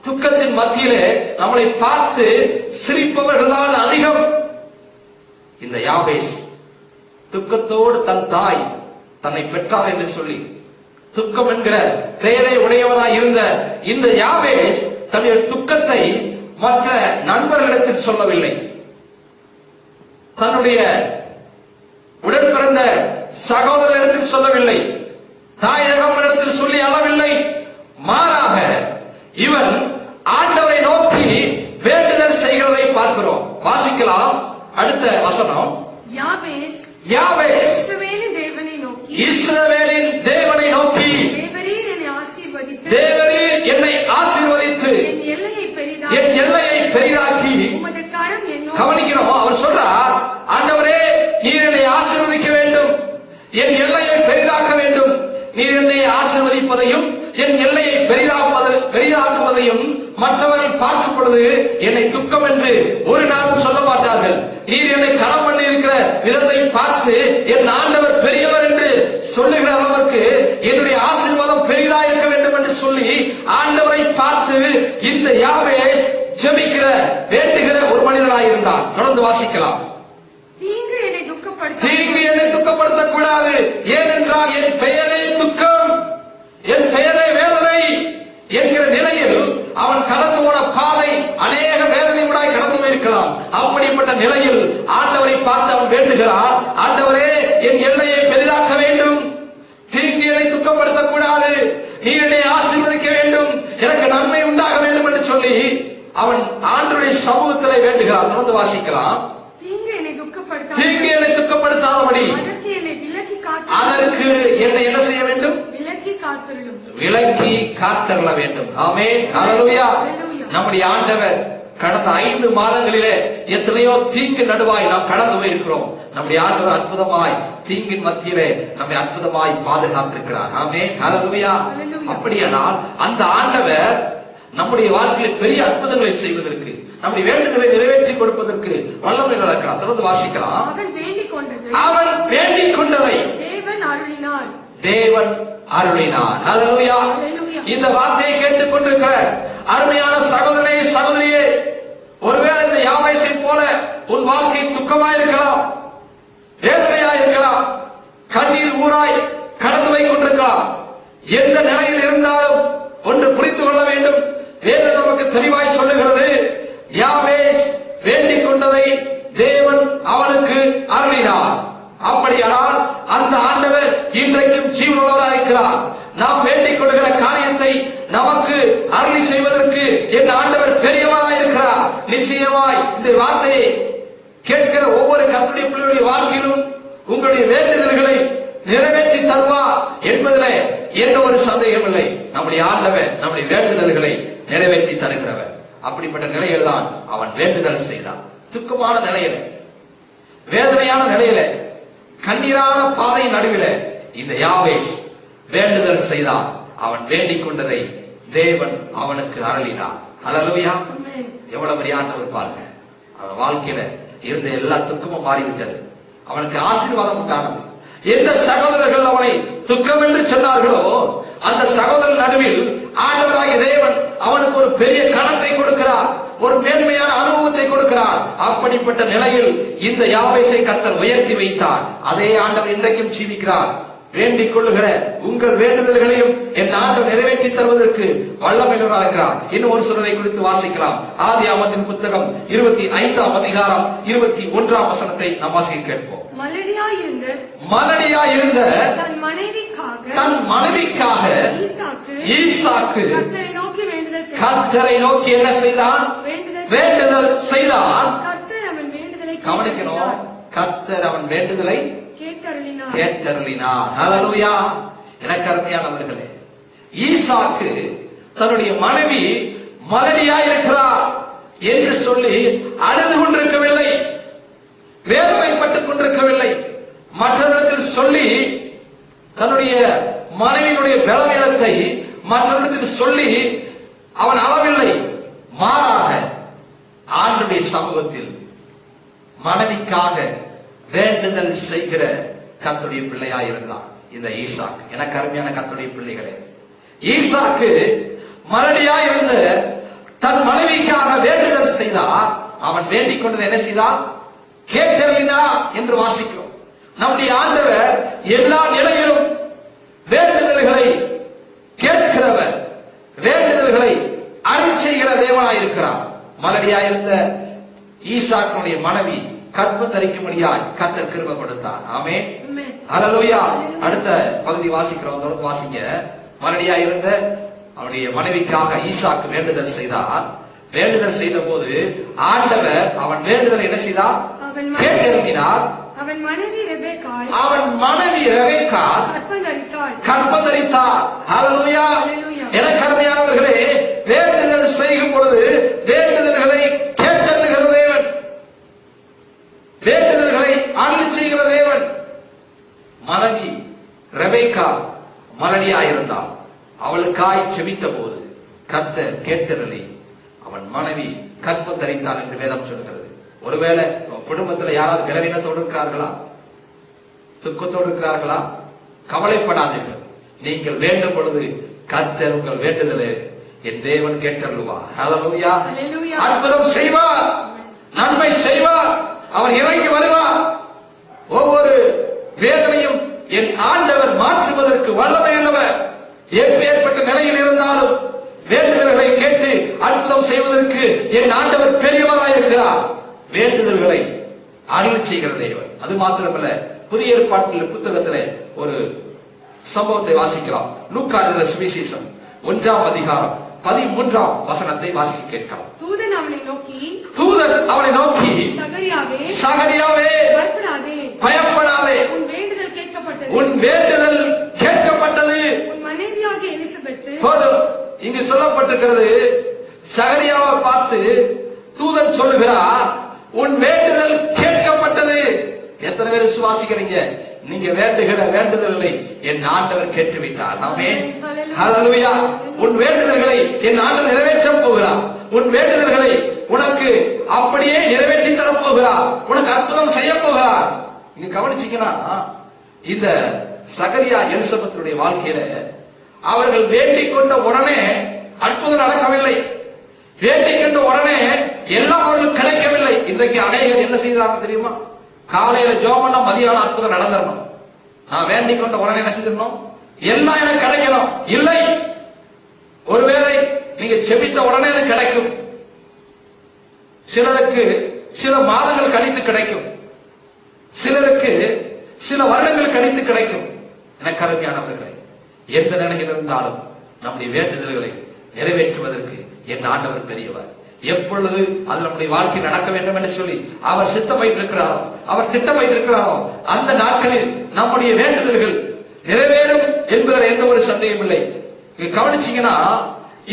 துக்கத்தின் மத்தியிலே நம்மளை பார்த்து சிரிப்பவர்கள் தான் அதிகம். இந்த யாபேஸ் துக்கத்தோடு தன் தாய் தன்னை பெற்றார் என்று சொல்லி துக்கம் என்கிற பெயரை உடையவனாய் இருந்த இந்த யாபேஸ் தன்னுடைய துக்கத்தை மற்ற நண்பர்களிடத்தில் சொல்லவில்லை, தன்னுடைய உடன் பிறந்த சகோதரரிடத்தில் சொல்லவில்லை, தாய் தகப்பனிடத்தில் சொல்லி அளவில்லை. மாறாக இவன் ஆண்டவரை நோக்கி வேண்டுதல் செய்கிறதை பார்க்கிறோம். வாசிக்கலாம். அடுத்த வசனம். யாபேஸ் இஸ்ரவேலின் தேவனை நோக்கி, தேவரீர் என்னை ஆசீர்வதித்து என் எல்லையை பெரிதாக்கி, கவனிக்கிறோம், அவர் சொல்றார், ஆண்டவரே நீர் என்னை ஆசீர்வதிக்க வேண்டும், என் எல்லையை பெரிதாக்க வேண்டும். நீர் என்னை ஆசீர்வதிப்பதையும் என் எல்லையை பெரிதாக்குவதையும் மற்றவர்கள் பார்க்கும் பொழுது என்னை துக்கம் என்று ஒரு நாளும் சொல்ல மாட்டார்கள். நீர் என்னை கனம் பண்ணி இருக்கிற விதத்தை பார்த்து என் ஆண்டவர் வாசிக்கலாம். தீங்கு என்னை துக்கப்படுத்த தீங்கு என்னை துக்கப்படுத்தக்கூடாது. ஏனென்றால் என் பெயரே துக்கம், என் பெயரே வேதனை என்கிற நிலையில் அவன் கடந்து போன பாதை அநேக வேதனையுடாய் கடந்து போயிருக்கலாம். அப்படிப்பட்ட நிலையில் ஆண்டவரை பார்த்து அவன் வேண்டுகிறான், ஆண்டவரே என் எல்லையை பெரிதாக்க வேண்டும், தீங்கு என்னை துக்கப்படுத்தக்கூடாது, நீ என்னை ஆசீர்வதிக்க வேண்டும், எனக்கு நன்மை உண்டாக வேண்டும் என்று சொல்லி அவன் ஆண்டவருடைய சமூகத்திலே வேண்டுகிறான். தொடர்ந்து வாசிக்கலாம். தீங்கு என்னை துக்கப்படுத்த தீங்கு என்னை துக்கப்படுத்தாதபடி அதற்கு என்னை விலக்கி காத்து அதற்கு என்னை என்ன செய்ய வேண்டும்? விலக்கி காத்திருளும். விலக்கி காத்தருள வேண்டும். ஆமென். ஹல்லேலூயா. ஹல்லேலூயா. நம்முடைய ஆண்டவர் கடந்த 5 மாதங்களிலே எத்தனையோ தீங்கு நடுவாய் நாம் கடந்து போயிருக்கிறோம். நம்முடைய ஆண்டவர் அற்புதமாய் தீங்கின் மத்தியிலே நம்மை அற்புதமாய் பாதுகாத்திருக்கிறார். ஆமென். ஹல்லேலூயா. ஹல்லேலூயா. அப்படியானால் அந்த ஆண்டவர் நம்முடைய வாழ்க்கையில் பெரிய அற்புதங்களை செய்வதற்கு, நம்முடைய வேண்டுதலை நிறைவேற்றி கொடுப்பதற்கு வல்லமை நடக்கிறார். தொடர்ந்து வாசிக்கலாம். அவன் வேண்டிக் கொண்டது அவன் வேண்டிக் கொண்டதை தேவன் அருளினார். தேவன் அருளினார். ஹல்லேலூயா. ஹல்லேலூயா. இந்த வார்த்தையை கேட்டுக் கொண்டிருக்கிற அருமையான சகோதரனே, சகோதரியே, ஒருவேளை இந்த யாபேசை போல உன் வாழ்க்கை துக்கமாய் இருக்கலாம், வேதனையாய் இருக்கலாம், கண்ணீர் ஊராய் கடந்து போய் கொண்டிருக்கலாம். எந்த நிலையில் இருந்தாலும் ஒன்று புரிந்து கொள்ள வேண்டும். வேதம் நமக்கு தெளிவாய் சொல்லுகிறது, யாபேஸ் வேண்டிக் கொண்டதை தேவன் அவனுக்கு அருளினார். அப்படியானால் அந்த ஆண்டவர் இன்றைக்கும் ஜீவனுள்ளவராக இருக்கிறார். நாம் வேண்டிக் கொள்கிற காரியத்தை நமக்கு அருளி செய்வதற்கு என் ஆண்டவர் பெரியவராக இருக்கிறார். நிச்சயமாய் இந்த வார்த்தையை கேட்கிற ஒவ்வொரு கர்த்தருடைய பிள்ளைகளுடைய வாழ்க்கையிலும் உங்களுடைய வேண்டுதல்களை நிறைவேற்றி தருவார் என்பதிலே எந்த ஒரு சந்தேகம் இல்லை. நம்முடைய ஆண்டவர் நம்முடைய வேண்டுதல்களை நிறைவேற்றி தருகிறவர். அப்படிப்பட்ட நிலையில் தான் அவன் வேண்டுதல் செய்தான். துக்கமான நிலையில, வேதனையான நிலையில, கண்ணீரான பாதை நடுவில இந்த யாபேஸ் வேண்டுதல் செய்தான். அவன் வேண்டிக் கொண்டதை தேவன் அவனுக்கு அருளினார். ஹல்லேலூயா. ஆமென். எவ்வளவு பெரிய ஆண்டவர் பாருங்க. அவன் வாழ்க்கையில இருந்த எல்லா துக்கமும் மாறிவிட்டது. அவனுக்கு ஆசீர்வாதம் உண்டானது. எந்த சகோதரர்கள் அவனை துக்கம் என்று சொன்னார்களோ அந்த சகோதரர் நடுவில் ஆண்டவராகிய தேவன் அவனுக்கு ஒரு பெரிய கணத்தை கொடுக்கிறார், ஒரு மேன்மையான அனுபவத்தை கொடுக்கிறார். அப்படிப்பட்ட நிலையில் இந்த யாபேசை கர்த்தர் உயர்த்தி வைத்தார். அதே ஆண்டவர் இன்றைக்கும் ஜீவிக்கிறார். வேண்டிக் கொள்ளுகிற உங்கள் வேண்டுதல்களையும் என் ஆண்டவர் நிறைவேற்றி தருவதற்கு வல்லமையுள்ளவராக இருக்கிறார். இன்னும் ஒரு சொல்லை குறித்து வாசிக்கலாம். ஆதியாகமத்தின் புத்தகம் 25ஆம் அதிகாரம் 21ஆம் வசனத்தை நாம் வாசிக்க கேட்போம். மலடியாயிருந்த தன் மனைவிக்காக ஈசாக்கு கர்த்தரை நோக்கி வேண்டுதல் செய்தான். கர்த்தரை நோக்கி என்ன செய்தான்? வேண்டுதல் செய்தான். கர்த்தர் அவன் வேண்டுதலை கவனிக்கணும். கர்த்தர் அவன் வேண்டுதலை கேட்டருளினார். கேட்டருளினார். ஹல்லேலூயா. எனக்கு அருமையானவர்களே, ஈசாக்கு தன்னுடைய மனைவி மலடியாயிருக்கிறார் என்று சொல்லி அழுது கொண்டிருக்கவில்லை, வேதனைப்பட்டுக் கொண்டிருக்கவில்லை. மற்றவரிடத்தில் சொல்லி தன்னுடைய மனைவியினுடைய பலவீனத்தை மற்றவரிடத்தில் சொல்லி அவன் அளவில்லை. மாறாக ஆண்டவருடைய சமூகத்தில் மனைவிக்காக வேண்டுதல் செய்கிற கர்த்தருடைய பிள்ளையாயிருந்தார் இந்த ஈசாக்கு. எனக்கு அருமையான கர்த்தருடைய பிள்ளைகளே, ஈசாக்கு மலடியாயிருந்த தன் மனைவிக்காக வேண்டுதல் செய்தார். அவன் வேண்டிக் கொண்டது என்ன செய்தார்? கேட்டறினா என்று வாசிக்கிறோம். நம்முடைய ஆண்டவர் எல்லா நிலையிலும் வேண்டுதல்களை கேட்கிறவர், வேண்டுதல்களை அருள் செய்கிற தேவனாயிருக்கிறார். மலடியாயிருந்த ஈசாக்குடைய மனைவி கற்பம் தரிக்கும்படியாய் கர்த்தர் கிருபை கொடுத்தார். ஆமென். ஹல்லேலூயா. அடுத்த பகுதி வாசிக்கிறோம். தொடர்ந்து வாசிங்க. மலடியாயிருந்த அவனுடைய மனைவிக்காக ஈசாக்கு வேண்டுதல் செய்தார். வேண்டுதல் செய்த போது ஆண்டவர் அவன் வேண்டுதலை என்ன செய்தார்? கேட்டிருந்தார். அவன் மனைவி ரெபெக்காள் கற்பம் தரித்தார். ஹல்லேலூயா. எனக்கு அருமையானவர்களே, வேண்டுதல் செய்யும் பொழுது வேண்டுதல்களை கேட்டருளுகிற தேவன், வேண்டுதல்களை அருள் செய்கிற தேவன். மனைவி ரெபெக்கா மலடியாயிருந்தாள். அவளுக்காய் செபித்த போது கர்த்தர் கேட்டருளி அவன் மனைவி கற்பம் தரித்தாள் என்று வேதம் சொல்கிறது. ஒருவேளை குடும்பத்தில் யாராவது பலவீனத்தோடு இருக்கிறார்களா, துக்கத்தோடு இருக்கிறார்களா? கவலைப்படாதீர்கள். நீங்கள் வேண்டும் பொழுது கர்த்தர் உங்கள் வேண்டுதலை என் தேவன் கேட்டருளுவார். ஹல்லேலூயா. ஹல்லேலூயா. அற்புதம் செய்வார், நன்மை செய்வார். அவர் இறங்கி வருவார். ஒவ்வொரு வேதனையும் என் ஆண்டவர் மாற்றுவதற்கு வல்லமையுள்ளவர். எப்பேற்பட்ட நிலையில் இருந்தாலும் வேண்டுதல்களை கேட்டு அற்புதம் செய்வதற்கு என் ஆண்டவர் பெரியவராயிருக்கிறார். வேண்டுதல்களை அருள் செய்கிற தேவன். அது மாத்திரமல்ல, புதிய ஏற்பாட்டில் புத்தகத்திலே ஒரு சம்பவத்தை வாசிக்கலாம். லூக்கா எழுதின சுவிசேஷம் 1ஆம் அதிகாரம் 13ஆம் வசனத்தை வாசிக்க கேட்கலாம். தூதன் அவனை நோக்கி சகரியாவே பயப்படாதே, உன் வேண்டுதல் கேட்கப்பட்டது. உன் மனைவியாகிய எலிசபெத் போதும். இங்கு சொல்லப்பட்டிருக்கிறது, சகரியாவை பார்த்து தூதன் சொல்லுகிறார், உன் வேண்டுதல் கேட்கப்பட்டது. எத்தனை பேர் விசுவாசிக்கிறீங்க? நீங்க வேண்டுகிற வேண்டுதல்களை என் ஆண்டவர் கேட்டுவிட்டார். ஆமென், ஹல்லேலூயா. உன் வேண்டுதல்களை என் ஆண்டவர் நிறைவேற்றப் போகிறார். உன் வேண்டுதல்களை உனக்கு அப்படியே நிறைவேற்றி தரப் போகிறார். உனக்கு அற்புதம் செய்ய போகிறார். நீங்க கவனிச்சீங்கன்னா, இந்த சகரியா எலிசபெத்துடைய வாழ்க்கையில அவர்கள் வேண்டிக் கொண்ட உடனே அற்புதம் நடக்கவில்லை. வேண்டிக் கொண்ட உடனே எல்லாம் அவர்களுக்கு கிடைக்கவில்லை. இன்றைக்கு அநேகர் என்ன செய்தாங்க தெரியுமா? காலையில ஜெபம் பண்ணா மதியானம் அற்புதம் நடந்துடணும். நான் வேண்டிக் கொண்ட உடனே என்ன செஞ்சிடணும்? எல்லாம் எனக்கு கிடைக்கணும். இல்லை, ஒருவேளை நீங்க செபித்த உடனே அது கிடைக்கும். சிலருக்கு சில மாதங்கள் கழித்து கிடைக்கும், சிலருக்கு சில வருடங்கள் கழித்து கிடைக்கும். எனக்கு அருமையானவர்களே, எந்த நிலையில் இருந்தாலும் நம்முடைய வேண்டுதல்களை நிறைவேற்றுவதற்கு என் ஆண்டவர் பெரியவர். எப்பொழுது அது நம்முடைய வாழ்க்கை நடக்க வேண்டும் என்று சொல்லி அவர் சித்தம் வைத்திருக்கிறாரோ, அவர் திட்டம் வைத்திருக்கிறாரோ, அந்த நாட்களில் நம்முடைய வேண்டுதல்கள் நிறைவேறும் என்பதில் எந்த ஒரு சந்தேகம் இல்லை. கவனிச்சீங்கன்னா,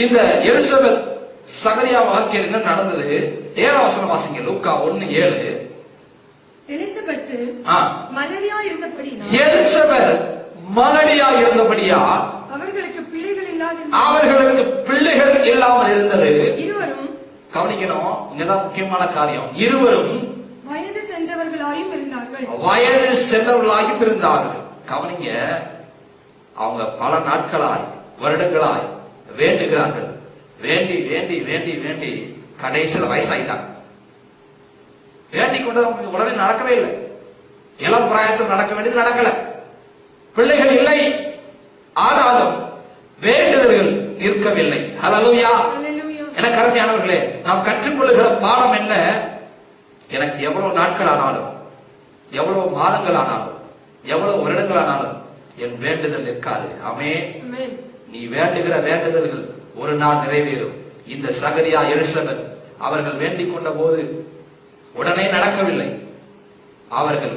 இந்த எலிசபெத் சகரியா வாழ்க்கையில் என்ன நடந்தது? 7ஆம் வசனம் வாசிங்க. லூக்கா 1:7. எலிசபெத் மலடியா இருந்தபடியா அவர்களுக்கு பிள்ளைகள் இல்லாமல் இருந்தது. இருவரும், கவனிக்கணும், இங்கதான் முக்கியமான காரியம், இருவரும் வயது சென்றவர்களாயும் இருந்தார்கள். கவனிங்க, அவங்க பல நாட்களாய் வருடங்களாய் வேண்டுகிறார்கள். வேண்டி வேண்டி வேண்டி வேண்டி கடைசியில் வயசாயிட்டாங்க. வேண்டிக் கொண்டது அவங்களுக்கு உடனே நடக்கவே இல்லை. இளம் பிராயத்தில் நடக்க வேண்டியது நடக்கல. பிள்ளைகள் இல்லை, ஆனாலும் வேண்டுதல்கள் நிற்கவில்லை. ஹல்லேலூயா. எனக்கு அருமையானவர்களே, நாம் கற்றுக்கொள்ளுகிற பாடம் என்ன? எனக்கு எவ்வளவு நாட்கள் ஆனாலும், எவ்வளவு மாதங்கள் ஆனாலும், எவ்வளவு வருடங்கள் ஆனாலும் என் வேண்டுதல் நிற்காது. ஆமென். நீ வேண்டுகிற வேண்டுதல்கள் ஒரு நாள் நிறைவேறும். இந்த சகரியா எலிசபெத் அவர்கள் வேண்டிக் கொண்ட போது உடனே நடக்கவில்லை. அவர்கள்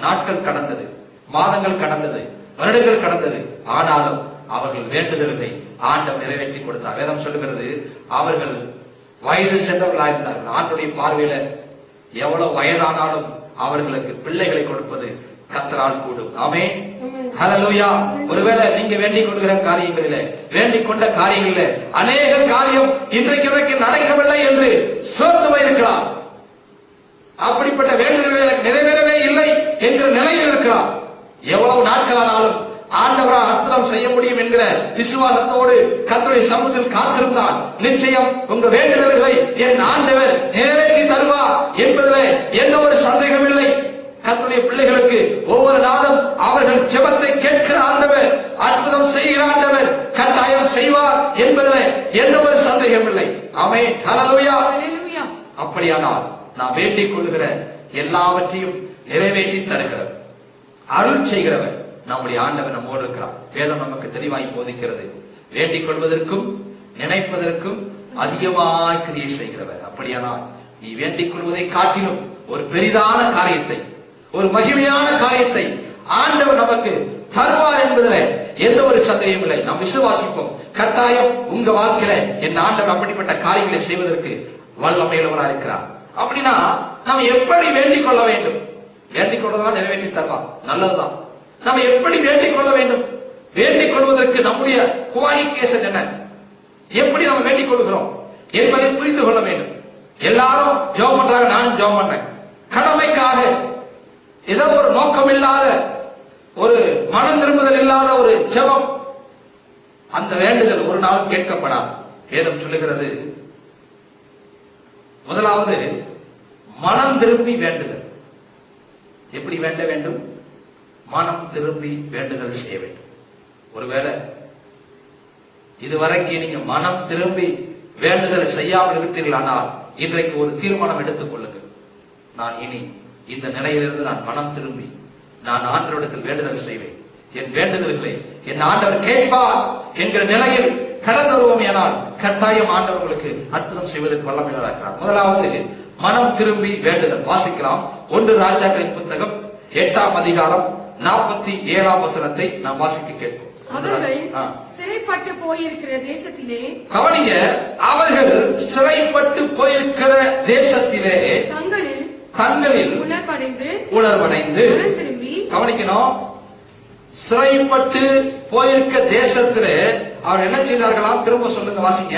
நாட்கள் கடந்தது, மாதங்கள் கடந்தது, வருடங்கள் கடந்தது. ஆனாலும் அவர்கள் வேண்டுதல்களை ஆண்டவர் நிறைவேற்றி கொடுத்தார். வேதம் சொல்லுகிறது, அவர்கள் வயது சென்றவர்களாயிருந்தார்கள். ஆண்டுடைய பார்வையில எவ்வளவு வயதானாலும் அவர்களுக்கு பிள்ளைகளை கொடுப்பது கர்த்தரால் கூடும். ஆமென், ஹல்லேலூயா. ஒருவேளை நீங்க வேண்டிக் கொள்கிற காரியங்களிலே, வேண்டிக் கொண்ட காரியங்களிலே அநேக காரியம் இன்றைக்கு நடக்கவில்லை என்று சோர்ந்து போயிருக்கலாம். அப்படிப்பட்ட வேண்டுதல்கள் எனக்கு நிறைவேறவே இல்லை என்கிற நிலையில் இருக்கிறார். எவ்வளவு நாட்களானாலும் ஆண்டவரால் அற்புதம் செய்ய முடியும் என்கிற விசுவாசத்தோடு கர்த்தருடைய சமூகத்தில் காத்திருந்தால் நிச்சயம் உங்க வேண்டுதல்களை என் ஆண்டவர் நிறைவேற்றி தருவார் என்பதிலே எந்த ஒரு சந்தேகம் இல்லை. கர்த்தருடைய பிள்ளைகளுக்கு ஒவ்வொரு நாளும் அவர்கள் ஜெபத்தை கேட்கிற ஆண்டவர், அற்புதம் செய்கிற ஆண்டவர் கட்டாயம் செய்வார் என்பதிலே எந்த ஒரு சந்தேகம் இல்லை. ஆமென், ஹல்லேலூயா. அப்படியானால் நாம் வேண்டிக் கொள்கிற எல்லாவற்றையும் நிறைவேற்றி தருகிறவர், அருள் செய்கிறவர் நம்முடைய ஆண்டவர் நம்மோடு இருக்கிறார். வேதம் நமக்கு தெளிவாய் போதிக்கிறது. வேண்டிக் கொள்வதற்கும் நினைப்பதற்கும் அதிகமாய் கிரியை செய்கிறவர். அப்படியானால் நீ வேண்டிக் கொள்வதை காட்டிலும் ஒரு பெரிதான காரியத்தை, ஒரு மகிமையான காரியத்தை ஆண்டவர் நமக்கு தருவார் என்பதில் எந்த ஒரு சந்தேகம் இல்லை. நாம் விசுவாசிப்போம். கட்டாயம் உங்க வாழ்க்கையில என் ஆண்டவர் அப்படிப்பட்ட காரியங்களை செய்வதற்கு வல்லமையுள்ளவராக இருக்கிறார். அப்படின்னா நாம் எப்படி வேண்டிக் கொள்ள வேண்டும்? வேண்டிக் கொள்வதால் நிறைவேற்றி தருவார், நல்லதுதான். நம்ம எப்படி வேண்டிக் கொள்ள வேண்டும்? வேண்டிக் கொள்வதற்கு நம்முடைய குவாலிபிகேஷன் என்ன? எப்படி நம்ம வேண்டிக் கொள்கிறோம் என்பதை புரிந்து கொள்ள வேண்டும். எல்லாரும் ஜெபம் பண்றாங்க, நானும் ஜெபம் பண்ணேன். கடமைக்காக ஏதோ ஒரு நோக்கம் இல்லாத, ஒரு மனம் திரும்புதல் இல்லாத ஒரு ஜெபம், அந்த வேண்டுதல் ஒரு நாள் கேட்கப்படாது. வேதம் சொல்லுகிறது, முதலாவது மனம் திரும்பி வேண்டுதல். எப்படி வேண்ட வேண்டும்? மனம் திரும்பி வேண்டுதல் செய்ய வேண்டும். ஒருவேளை இதுவரைக்கும் நீங்க மனம் திரும்பி வேண்டுதல் செய்யாமல் இருக்கிறீர்களானால் இன்றைக்கு ஒரு தீர்மானம் எடுத்துக் கொள்ளுங்கள். நான் இனி இந்த நிலையிலிருந்து நான் மனம் திரும்பி நான் ஆண்டவரிடத்தில் வேண்டுதல் செய்வேன். என் வேண்டுதல்களை என் ஆண்டவர் கேட்பார் என்கிற நிலையில் கடந்து வருவோம். ஆனால் கட்டாயம் ஆண்டவர்களுக்கு அற்புதம் செய்வதற்கு வல்லமையாக இருக்கிறார். முதலாவது மனம் திரும்பி வேண்டுதல். வாசிக்கலாம். 1 ராஜாக்களின் புத்தகம் 8ஆம் அதிகாரம் 47ஆம் வசனத்தை நாம் வாசிக்க கேட்போம். அவர்கள் சிறைப்பட்டு போயிருக்கிற தேசத்திலே, கவனிங்க, அவர்கள் சிறைப்பட்டு போயிருக்கிற தேசத்திலே தங்களில் உணர்வடைந்து கவனிக்கணும். சிறைப்பட்டு போயிருக்க தேசத்திலே அவர் என்ன செய்தார்களாம்? திரும்ப சொல்லுங்க, வாசிங்க.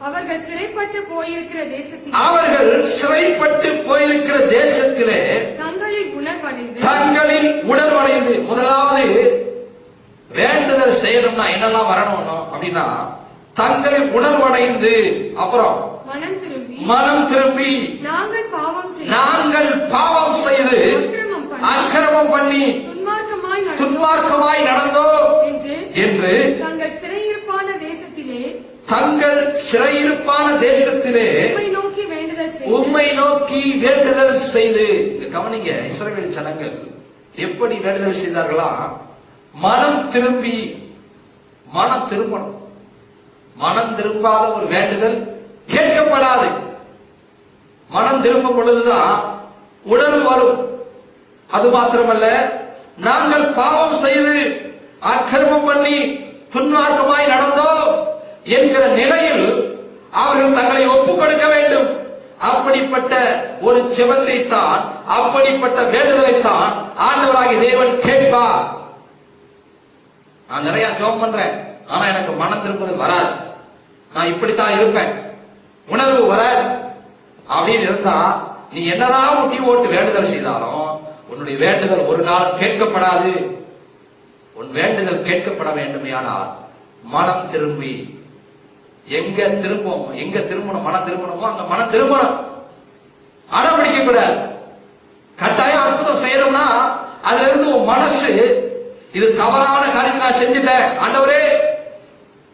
அவர்கள் சிறைப்பட்டு போயிருக்கிற தேசத்திலே, அவர்கள் சிறைப்பட்டு போயிருக்கிற தேசத்திலே தங்களில் உணர்வடைந்து. முதலாவது வேண்டுதல் செய்யணும்னா என்னெல்லாம் வரணும் அப்படின்னா, தங்களில் உணர்வடைந்து, அப்புறம் மனம் திரும்பி நாங்கள் பாவம் செய்து அக்கிரமம் பண்ணி துன்மார்க்கமாய் நடந்தோம் என்று தங்கள் சிறையிருப்பான தேசத்திலே உம்மை நோக்கி வேண்டுதல் செய்து. கவனிங்க, இஸ்ரவேல் ஜனங்கள் எப்படி வேண்டுதல் செய்தார்களா? மனம் திரும்பி. மனம் திரும்பணும். மனம் திரும்பாத ஒரு வேண்டுதல் கேட்கப்படாது. மனம் திரும்பும் பொழுதுதான் உணர்வு வரும். அது மாத்திரமல்ல, நாங்கள் பாவம் செய்து அக்கிரமம் பண்ணி துன்மார்க்கமாய் நடந்தோம் என்கிற நிலையில் அவர்கள் தங்களை ஒப்புக் கொடுக்க வேண்டும். அப்படிப்பட்ட ஒரு ஜெபத்தை தான், அப்படிப்பட்ட வேண்டுதலை தான் ஆண்டவராகிய தேவன் கேட்பார். நான் நிறைய ஜெபம் பண்றேன், ஆனா எனக்கு மனம் திரும்புதல் வராது. நான் இப்படித்தான் இருப்பேன், உணர்வு வர அப்படின்னு இருந்தா நீ என்னதான் முட்டி ஓட்டு வேண்டுதல் செய்தாலும் உன்னுடைய வேண்டுதல் ஒரு நாள் கேட்கப்படாது. உன் வேண்டுதல் கேட்கப்பட வேண்டுமையானால் மனம் திரும்பி எங்க திரும்பணும், மனம் திரும்பணுமோ அங்க மனம் திரும்பணும். அடம் பிடிக்க கூடாது. கட்டாயம் அற்புதம் செய்யணும்னா அதுல இருந்து உன் மனசு இது தவறான காரியத்தை நான் செஞ்சுட்டேன், ஆண்டவரே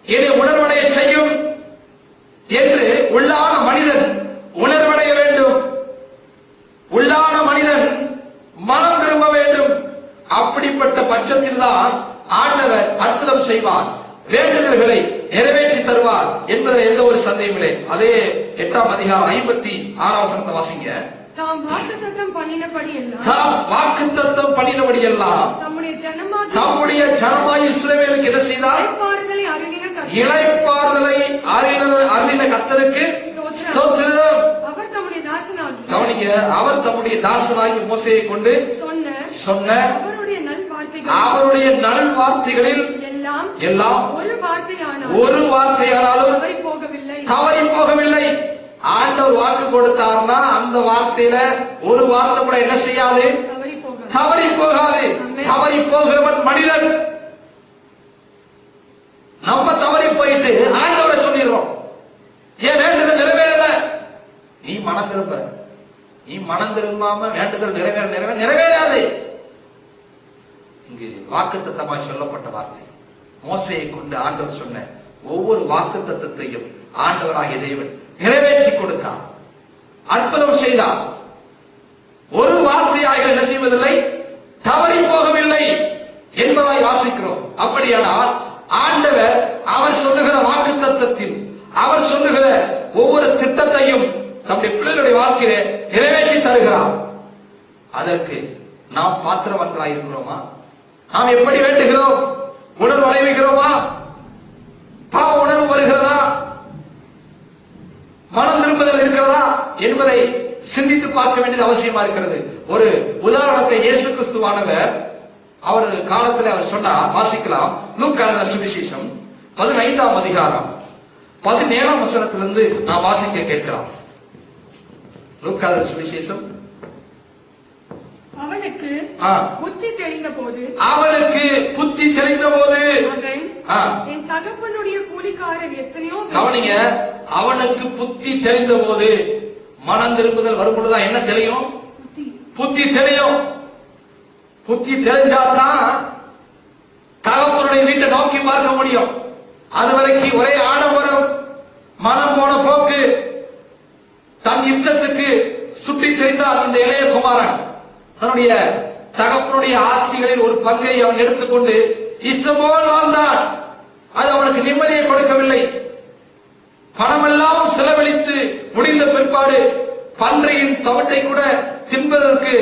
என்னை உணர்வடைய செய்யும் என்று உள்ளான மனிதன் உணர்வடைய வேண்டும். உள்ளான மனிதன் மனம் திரும்ப வேண்டும். அப்படிப்பட்ட பட்சத்தில் தான் ஆண்டவர் அற்புதம் செய்வார், வேண்டுதல்களை நிறைவேற்றி தருவார் என்பதில் எந்த ஒரு சந்தேகம் இல்லை. அதே 8ஆம் அதிகாரம் 56ஆம் வசனத்தை வாசிங்க. தாம் வாக்குத்தத்தம் பண்ணினபடி எல்லாம் தம்முடைய ஜனமாய் இஸ்ரவேலுக்கு என்ன செய்தார்? இளைப்பாறுதலை அருளின கர்த்தருக்கு ஸ்தோத்திரம். கவனிக்க, அவர் தம்முடைய தாசனாகி மோசேயை கொண்டு சொன்ன அவருடைய நல் வார்த்தைகளில் எல்லாம் ஒரு வார்த்தையானாலும் தவறி போகவில்லை. ஆண்டவர் வாக்கு கொடுத்தார்னா அந்த வார்த்தையில ஒரு வார்த்தை கூட என்ன செய்யாது? தவறி போகாது. தவறி போகிறவன் மனிதன். நம்ம தவறி போயிட்டு ஆண்டவரை சொல்லிடுறோம், ஏன் வேண்டுதல் நிறைவேறல? நீ மனம் திரும்ப. நீ மனம் திரும்பாம வேண்டுதல் நிறைவேறாது. இங்கு வாக்குத்தத்தமாய் சொல்லப்பட்ட வார்த்தை, மோசேயை கொண்டு ஆண்டவர் சொன்ன ஒவ்வொரு வாக்குத்தத்தத்தையும் ஆண்டவராகிய தேவன் நிறைவேற்றி கொடுத்தார், அற்புதம் செய்தார். ஒரு வார்த்தையாக என்ன செய்வதில்லை, தவறி போகவில்லை என்பதாய் வாசிக்கிறோம். அப்படியானால் ஆண்டவர் அவர் சொல்லுகிற வாக்குத்தத்தத்தில் அவர் சொல்லுகிற ஒவ்வொரு திட்டத்தையும் நம்முடைய பிள்ளைகளுடைய வாழ்க்கையில நிறைவேற்றி தருகிறார். அதற்கு நாம் பாத்திரவன்களாய் இருக்கிறோமா? நாம் எப்படி வேண்டுகிறோம்? உணர்வு அடைகிறோமா? பாவ உணர்வு வருகிறதா? மனம் திரும்புதல் இருக்கிறதா என்பதை சிந்தித்து பார்க்க வேண்டியது அவசியமா இருக்கிறது. ஒரு உதாரணத்தை இயேசு கிறிஸ்துவானவர் அவர் காலத்தில் அவர் சொன்னார், வாசிக்கலாம். லூக்கா எழுதின சுவிசேஷம் 15ஆம் அதிகாரம் 17ஆம் வசனத்திலிருந்து நாம் வாசிக்க கேட்கிறோம். லூக்கா எழுதின சுவிசேஷம். அவனுக்கு புத்தி தெளிந்த போது என் தகப்பனுடைய கூலிக்காரர் எத்தனையோ. கவனிங்க, அவனுக்கு புத்தி தெளிந்த போது மனம் திரும்புதல் வரும்பொழுதுதான் என்ன தெரியும்? புத்தி தெரியும். புத்தி தெரிஞ்சாதான் தகப்பனுடைய வீட்டை நோக்கி பார்க்க முடியும். அதுவரைக்கும் ஒரே ஆடம்பரம், மனம் போன போக்கு, தன் இஷ்டத்துக்கு சுட்டி தெரிந்தால் இந்த இளைய குமாரன் தன்னுடைய தகப்பனுடைய ஆஸ்திகளில் ஒரு பங்கை அவன் எடுத்துக்கொண்டு இஷ்டமோல் வாழ்ந்தான். அது அவனுக்கு நிம்மதியை கொடுக்கவில்லை. பணமெல்லாம் செலவழித்து முடிந்த பிற்பாடு பன்றையின் தவட்டை கூட தின்பதற்கு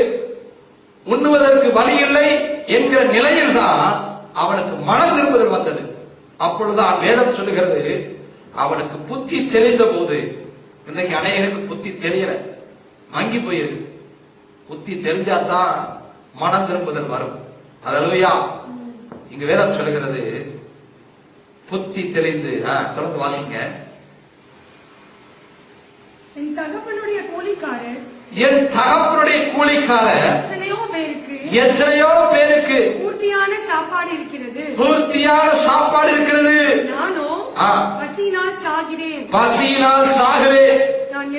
உண்ணுவதற்கு வழி இல்லை என்கிற நிலையில் தான் அவனுக்கு மனம் திரும்புதல் வந்தது. அப்பொழுதுதான் வேதம் சொல்லுகிறது, அவனுக்கு புத்தி தெரிந்த போது. இன்றைக்கு அநேகருக்கு புத்தி தெரியல, மங்கி போயிருக்கு. புத்தி தெரிஞ்சாதான் மனம் திரும்புதல் வரும். அல்லேலூயா. இங்க வேதம் சொல்லுகிறது, புத்தி தெரிந்து. தொடர்ந்து வாசிங்க. என் தகப்பனுடைய கூலிக்காரர் எத்தனையோ பேருக்கு பூர்த்தியான சாப்பாடு இருக்கிறது. நானோ பசியினால் சாகிறேன். நான்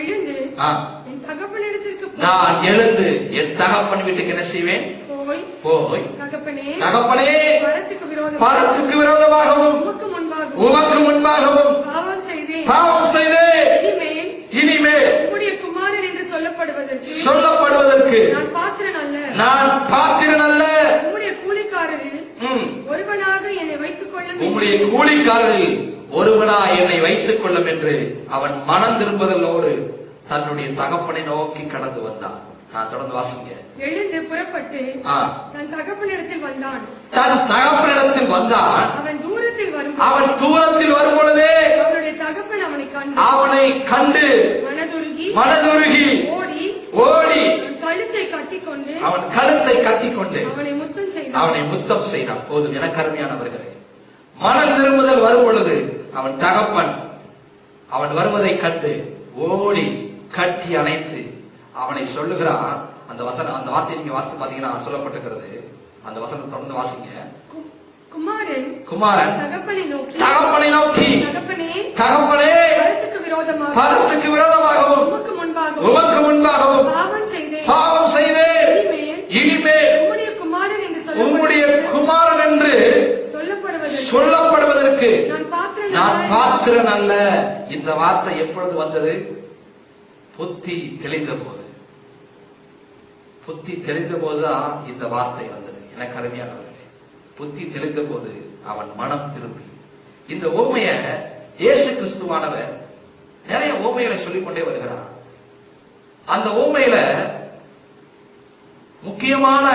எழுந்து என் தகப்பன் வீட்டுக்கு என்ன செய்வேன்? போய் தகப்பனே, பரத்துக்கு விரோதமாகவும் உமக்கு முன்பாகவும் பாவம் செய்தேன். இனிமேல் உம்முடைய குமாரன் என்று சொல்லப்படுவதற்கு நான் பாத்திரன் அல்ல. உம்முடைய கூலிக்காரரில் ஒருவனாக என்னை வைத்துக் கொள்ளும் என்று அவன் மனம் திரும்புதலோடு தன்னுடைய தகப்பனை நோக்கி கடந்து வந்தான். தொடர்ந்து வாசிங்க. எழுந்து புறப்பட்டு தன் தகப்பனிடத்தில் வந்தான். அவன் தூரத்தில் வரும் பொழுதே அவனுடைய தகப்பன் அவனை கண்டு மனதுருகி ஓடி அவன் கழுத்தை கட்டிக்கொண்டு அவனை முத்தம் செய்தான். போதும். எனக்கு அருமையானவர்களே, மனம் திரும்புதல் வரும் பொழுது அவன் தகப்பன் அவன் வருவதை கண்டு ஓடி கட்டி அணைத்து அவனை சொல்லுகிறான். அந்த வசனம், அந்த வார்த்தை நீங்க வாசித்து பாத்தீங்கன்னா சொல்லப்பட்டிருக்கிறது. அந்த வசனம் தொடர்ந்து வாசிங்க. குமாரன் தகப்பனை நோக்கி தகப்பனே, பரத்துக்கு விரோதமாகவும் உமக்கு முன்பாகவும் பாவம் செய்தேன். இனிமேல் உம்முடைய குமாரன் என்று சொல்லப்படுவதற்கு நான் பாத்திரன் அல்ல. இந்த வார்த்தை எப்பொழுது வந்தது? புத்தி தெளிந்த போது. புத்தி தெளிந்த போதுதான் இந்த வார்த்தை வந்தது. எனக்கு அருமையானவர்களே, புத்தி தெளிந்த போது அவன் மனம் திரும்பி. இந்த ஓமைய இயேசு கிறிஸ்துவானவர் நிறைய ஓமைகளை சொல்லிக் கொண்டே வருகிறார். அந்த ஓமையில முக்கியமான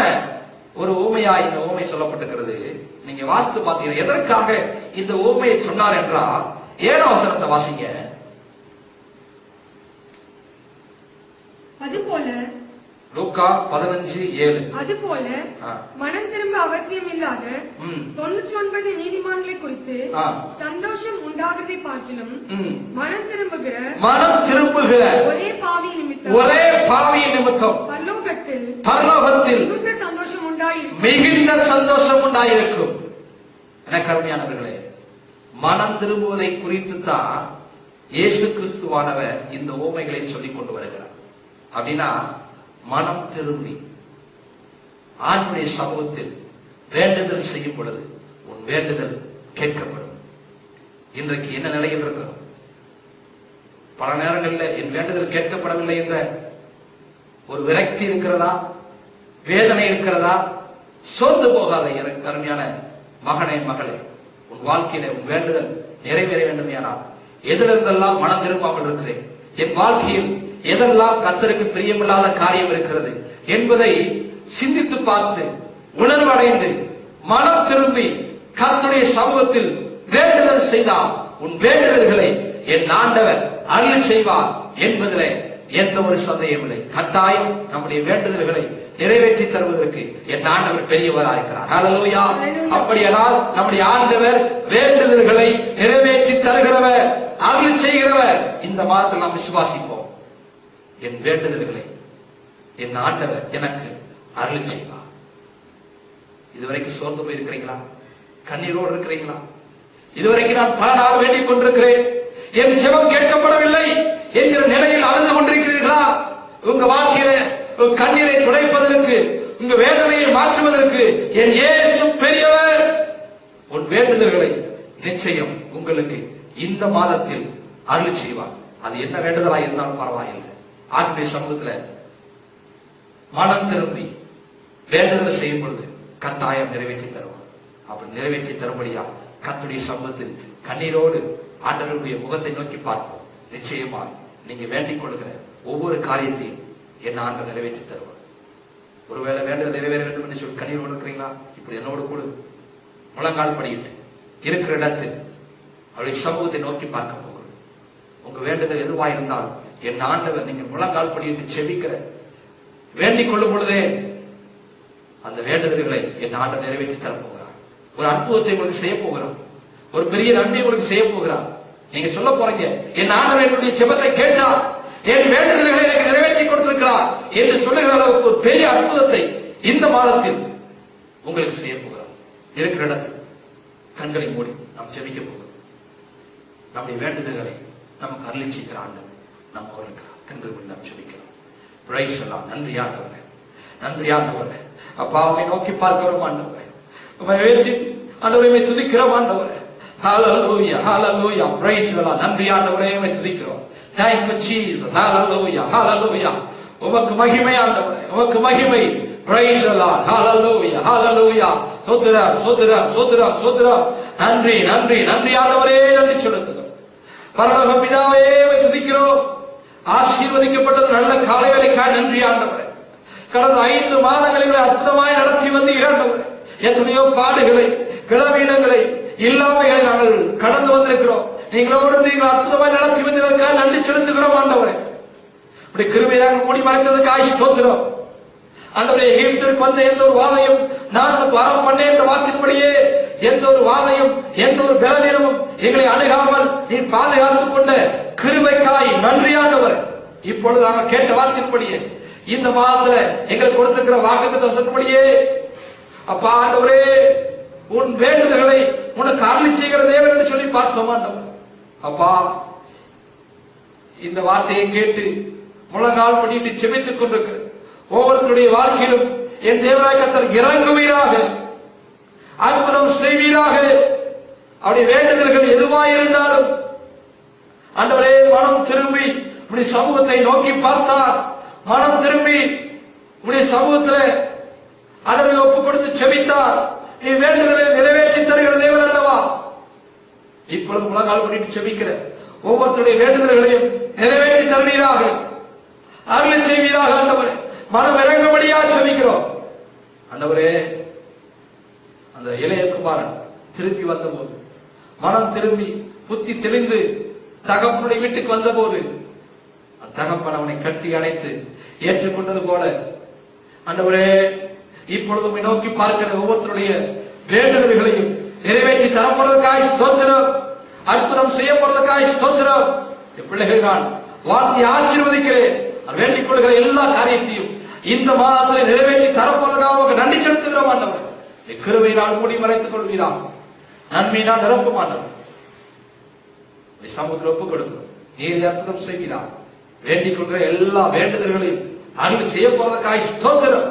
ஒரு ஓமையா இந்த ஓமை சொல்லப்பட்டிருக்கிறது. நீங்க வாசித்து பாத்தீங்கன்னா எதற்காக இந்த ஓமையை சொன்னார் என்றால் 7ஆம் வசனத்தை வாசிங்க. அதுபோல லூக்கா 15:7. அதுபோல மனம் திரும்ப அவசியம் இல்லாத 99 நீதிமான்களை குறித்து சந்தோஷம் உண்டாகிறதை பார்க்கிலும் மனம் திரும்புகிற ஒரே பாவியின் நிமித்தம் பரலோகத்தில் மிகுந்த சந்தோஷம் உண்டாயிருக்கும். எனக்கு அருமையானவர்களே, மனம் திரும்புவதை குறித்து தான் இயேசு கிறிஸ்துவானவர் இந்த ஓமைகளை சொல்லிக் கொண்டு வருகிறார். அப்படின்னா மனம் திரும்பி ஆண்டுடைய சமூகத்தில் வேண்டுதல் செய்யும் பொழுது உன் வேண்டுதல் கேட்கப்படும். இன்றைக்கு என்ன நிலையில் இருக்கிறோம்? பல நேரங்களில் என் வேண்டுதல் கேட்கப்படவில்லை என்ற ஒரு விரக்தி இருக்கிறதா? வேதனை இருக்கிறதா? சோர்ந்து போகாத எனக்கு அருமையான மகனே, மகளே, உன் வாழ்க்கையில உன் வேண்டுதல் நிறைவேற வேண்டுமையானால் எதிலிருந்தெல்லாம் மனம் திரும்பாமல் இருக்கிறேன், என் வாழ்க்கையில் எதெல்லாம் கர்த்தருக்கு பிரியமில்லாத காரியம் இருக்கிறது என்பதை சிந்தித்து பார்த்து உணர்வடைந்து மனம் திரும்பி கர்த்தருடைய சமூகத்தில் வேண்டுதல் செய்தால் உன் வேண்டுதல்களை என் ஆண்டவர் அருள் செய்வார் என்பதிலே எந்த ஒரு சந்தேகம் இல்லை. கட்டாயம் நம்முடைய வேண்டுதல்களை நிறைவேற்றி தருவதற்கு என் ஆண்டவர் பெரியவராயிருக்கிறார். ஹல்லேலூயா. அப்படியானால் நம்முடைய ஆண்டவர் வேண்டுதல்களை நிறைவேற்றி தருகிறவர், அருள் செய்கிறவர். இந்த மாதத்தில் நாம் விசுவாசிப்போம். என் வேண்டுதல்களை என் ஆண்டவர் எனக்கு அருள் செய்வார். இதுவரைக்கும் சோர்ந்து போயிருக்கிறீங்களா? கண்ணீரோடு இருக்கிறீங்களா? இதுவரைக்கும் நான் பல நாள் வேண்டிக் கொண்டிருக்கிறேன், என் ஜெபம் கேட்கப்படவில்லை, என்கிற நிலையில் அழுது கொண்டிருக்கிறீர்களா? உங்க வாழ்க்கையில கண்ணீரை துடைப்பதற்கு, உங்க வேதனையை மாற்றுவதற்கு என் இயேசு பெரியவர். உன் வேண்டுதல்களை நிச்சயம் உங்களுக்கு இந்த மாதத்தில் அருள் செய்வார். அது என்ன வேண்டுதலா இருந்தாலும் பரவாயில்லை. ஆத்மீக சமூகத்துல மனம் திரும்பி வேண்டுதலை செய்யும் பொழுது கட்டாயம் நிறைவேற்றி தருவார். அப்படி நிறைவேற்றி தரும்படியா கர்த்தருடைய சமூகத்தில் கண்ணீரோடு ஆண்டவருடைய முகத்தை நோக்கி பார்ப்போம். நிச்சயமா நீங்க வேண்டிக் கொள்கிற ஒவ்வொரு காரியத்தையும் என் ஆண்டவர் நிறைவேற்றி தருவார். ஒருவேளை வேண்டுதல் நிறைவேற வேண்டும் என்று சொல்லி கண்ணீரோடு இருக்கிறீங்களா? இப்படி என்னோடு கூட முழங்கால் படியிட்டு இருக்கிற இடத்தில் அவருடைய சமூகத்தை நோக்கி பார்க்க போகிறோம். உங்க வேண்டுதல் எதுவா இருந்தாலும் என் ஆண்டவர் நீங்க முழங்கால் படியிட்டு செபிக்கிற வேண்டிக் கொள்ளும் பொழுதே அந்த வேண்டுதல்களை என் ஆண்டவர் நிறைவேற்றி தரப்போகிறார். ஒரு அற்புதத்தை உங்களுக்கு செய்ய போகிறார். ஒரு பெரிய நன்மை உங்களுக்கு செய்ய போகிறார். நீங்க சொல்ல போறீங்க, என் ஆண்டவர் என்னுடைய ஜெபத்தை கேட்டார், என் வேண்டுதல்களை எனக்கு நிறைவேற்றி கொடுத்திருக்கிறார் என்று சொல்லுகிற அளவுக்கு ஒரு பெரிய அற்புதத்தை இந்த மாதத்தில் உங்களுக்கு செய்ய போகிறார். இருக்கிற இடத்தில் கண்களை மூடி நாம் ஜெபிக்க போகிறோம். நம்முடைய வேண்டுதல்களை நமக்கு அருளி செய்கிற ஆண்டவர் நம்ம இருக்கிறார். கண்கள் மூடி நாம் ஜெபிக்கிறோம். பிரைஸ் எல்லாம் நன்றி ஆண்டவரே, நன்றி ஆண்டவரே. அப்பாவை நோக்கி பார்க்கிறோம் ஆண்டவரே, உம்மை உயர்த்தி ஆண்டவரை துதிக்கிறோம் ஆண்டவரே. ஹalleluya ஹalleluya பிரைஸ் எல்லாம் நன்றி ஆண்டவரே, உம்மை துதிக்கிறோம். Thank you Jesus. Hallelujah hallelujah. உமக்கு மகிமை ஆண்டவரே, உமக்கு மகிமை. Praise the Lord. Hallelujah hallelujah. சோத்திரம் சோத்திரம் சோத்திரம் சோத்திரம். நன்றி நன்றி நன்றி ஆண்டவரே, நன்றி செலுத்துகிறோம். பரலோக பிதாவே, உம்மை துதிக்கிறோம். ஆசீர்வதிக்கப்பட்டது நல்ல காலை வேளைக்காய் நன்றி ஆண்டவரே. கடந்த 5 மாதங்களில் அற்புதமாய் நடத்தி வந்து ஆண்டவரே, எத்தனையோ பாடுகளை, கிளவீனங்களை, இல்லாமைகளை நாங்கள் கடந்து வந்திருக்கிறோம். நீங்களோடு நீங்கள் அற்புதமாய் நடத்தி வந்ததற்காக நன்றி செலுத்துகிறோம் ஆண்டவரே. அப்படி கிருபையாக மூடி மறைத்ததுக்காக ஸ்தோத்திரம் ஆண்டவரே. எகிப்திற்கு வந்த எந்த ஒரு வாதையும் நான் உனக்கு வரம் பண்ணேன் என்ற வாக்கின்படியே எந்த ஒரு வாதையும் எந்த ஒரு பலவீனமும் எங்களை அணுகாமல் நீ பாதுகாத்துக் கொண்ட கிருபைக்காய் நன்றி ஆண்டவரே. இப்பொழுது நாங்கள் கேட்ட வார்த்தையின்படியே இந்த மாதத்துல எங்களுக்கு கொடுத்திருக்கிற வாக்குத்தத்தத்தின்படியே அப்பா ஆண்டவரே, உன் வேண்டுதல்களை உனக்கு அருளி செய்கிற தேவன் என்று சொல்லி பார்த்தோம் ஆண்டவர். அப்பா, இந்த வார்த்தையை கேட்டு முழங்கால் பண்ணிட்டு செபித்துக் கொண்டிருக்கிற ஒவ்வொருத்தருடைய வாழ்க்கையிலும் என் தேவனாய் கர்த்தர் இறங்குவீராக, அற்புதம் செய்வீராக. அவருடைய வேண்டுதல்கள் எதுவாயிருந்தாலும் ஆண்டவரே, மனம் திரும்பி உடைய சமூகத்தை நோக்கி பார்த்தார், மனம் திரும்பி உடைய சமூகத்தில் ஆண்டவரை ஒப்பு கொடுத்து செபித்தார், நீ வேண்டுதலை நிறைவேற்றி தருகிற தேவன் அல்லவா? இப்பொழுது முழங்கால் பண்ணிட்டு செபிக்கிற ஒவ்வொருத்தருடைய வேண்டுதல்களையும் நிறைவேற்றி தருவீராக, அருளை செய்வீராக ஆண்டவரே. மனம் இறங்கும்படியா செபிக்கிறோம் ஆண்டவரே. அந்த இளைய குமாரன் திரும்பி வந்தபோது, மனம் திரும்பி புத்தி தெளிந்து தகப்பனுடைய வீட்டுக்கு வந்தபோது தகப்பன் அவனை கட்டி அணைத்து ஏற்றுக்கொண்டது போல ஆண்டவரே, இப்பொழுது நோக்கி பார்க்கிற ஒவ்வொருத்தருடைய வேண்டுதல்களையும் நிறைவேற்றி தரப்படுவதற்காக ஸ்தோத்திரம், அற்புதம் செய்யப்படுவதற்காக ஸ்தோத்திரம். பிள்ளைகள் நான் வாழ்த்தி ஆசீர்வதிக்கிறேன். வேண்டிக் கொள்கிற எல்லா காரியத்தையும் இந்த மாதத்தில் நிறைவேற்றி தரப்படுவதற்காக நன்றி செலுத்துகிறோம் ஆண்டவர். கிருபை நான் மூடி மறைத்துக் கொள்வீரா, நன்மை நான் நிரப்பும் ஆண்டவர். சமூகத்தில் ஒப்புக் கொடுக்கிறோம், நீர் அற்புதம் செய்வீரா. வேண்டிக் கொள்கிற எல்லா வேண்டுதல்களையும் அருள் செய்ய போவதற்காக ஸ்தோத்திரம்.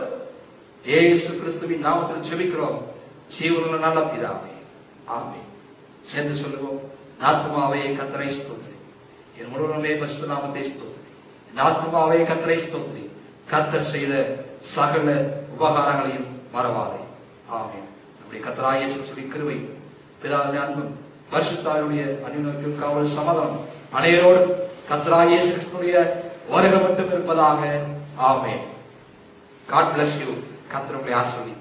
இயேசு கிறிஸ்துவின் நாமத்தில் ஜெபிக்கிறோம் ஜீவனுள்ள நல்ல பிதாவே, ஆமென். சேர்ந்து சொல்லுவோம். ஆத்துமாவே கர்த்தரை ஸ்தோத்திரி, என் முழுவதுமே பரிசுத்த நாமத்தை ஸ்தோத்திரி. ஆத்துமாவே கர்த்தரை ஸ்தோத்திரி, கர்த்தர் செய்த சகல உபகாரங்களையும் மறவாதே. ஆமென். நம்முடைய கர்த்தராகிய இயேசுவின் கிருபை, பிதாவின் அன்பும், பரிசுத்தாவினுடைய அன்பின் காவல் சமாதானம் அனைவரோடு கர்த்தராகிய இயேசு கிறிஸ்துவினுடைய வருகை மட்டும் இருப்பதாக. ஆமென். God bless you. கர்த்தர் உங்களை ஆசீர்வதிப்பார்.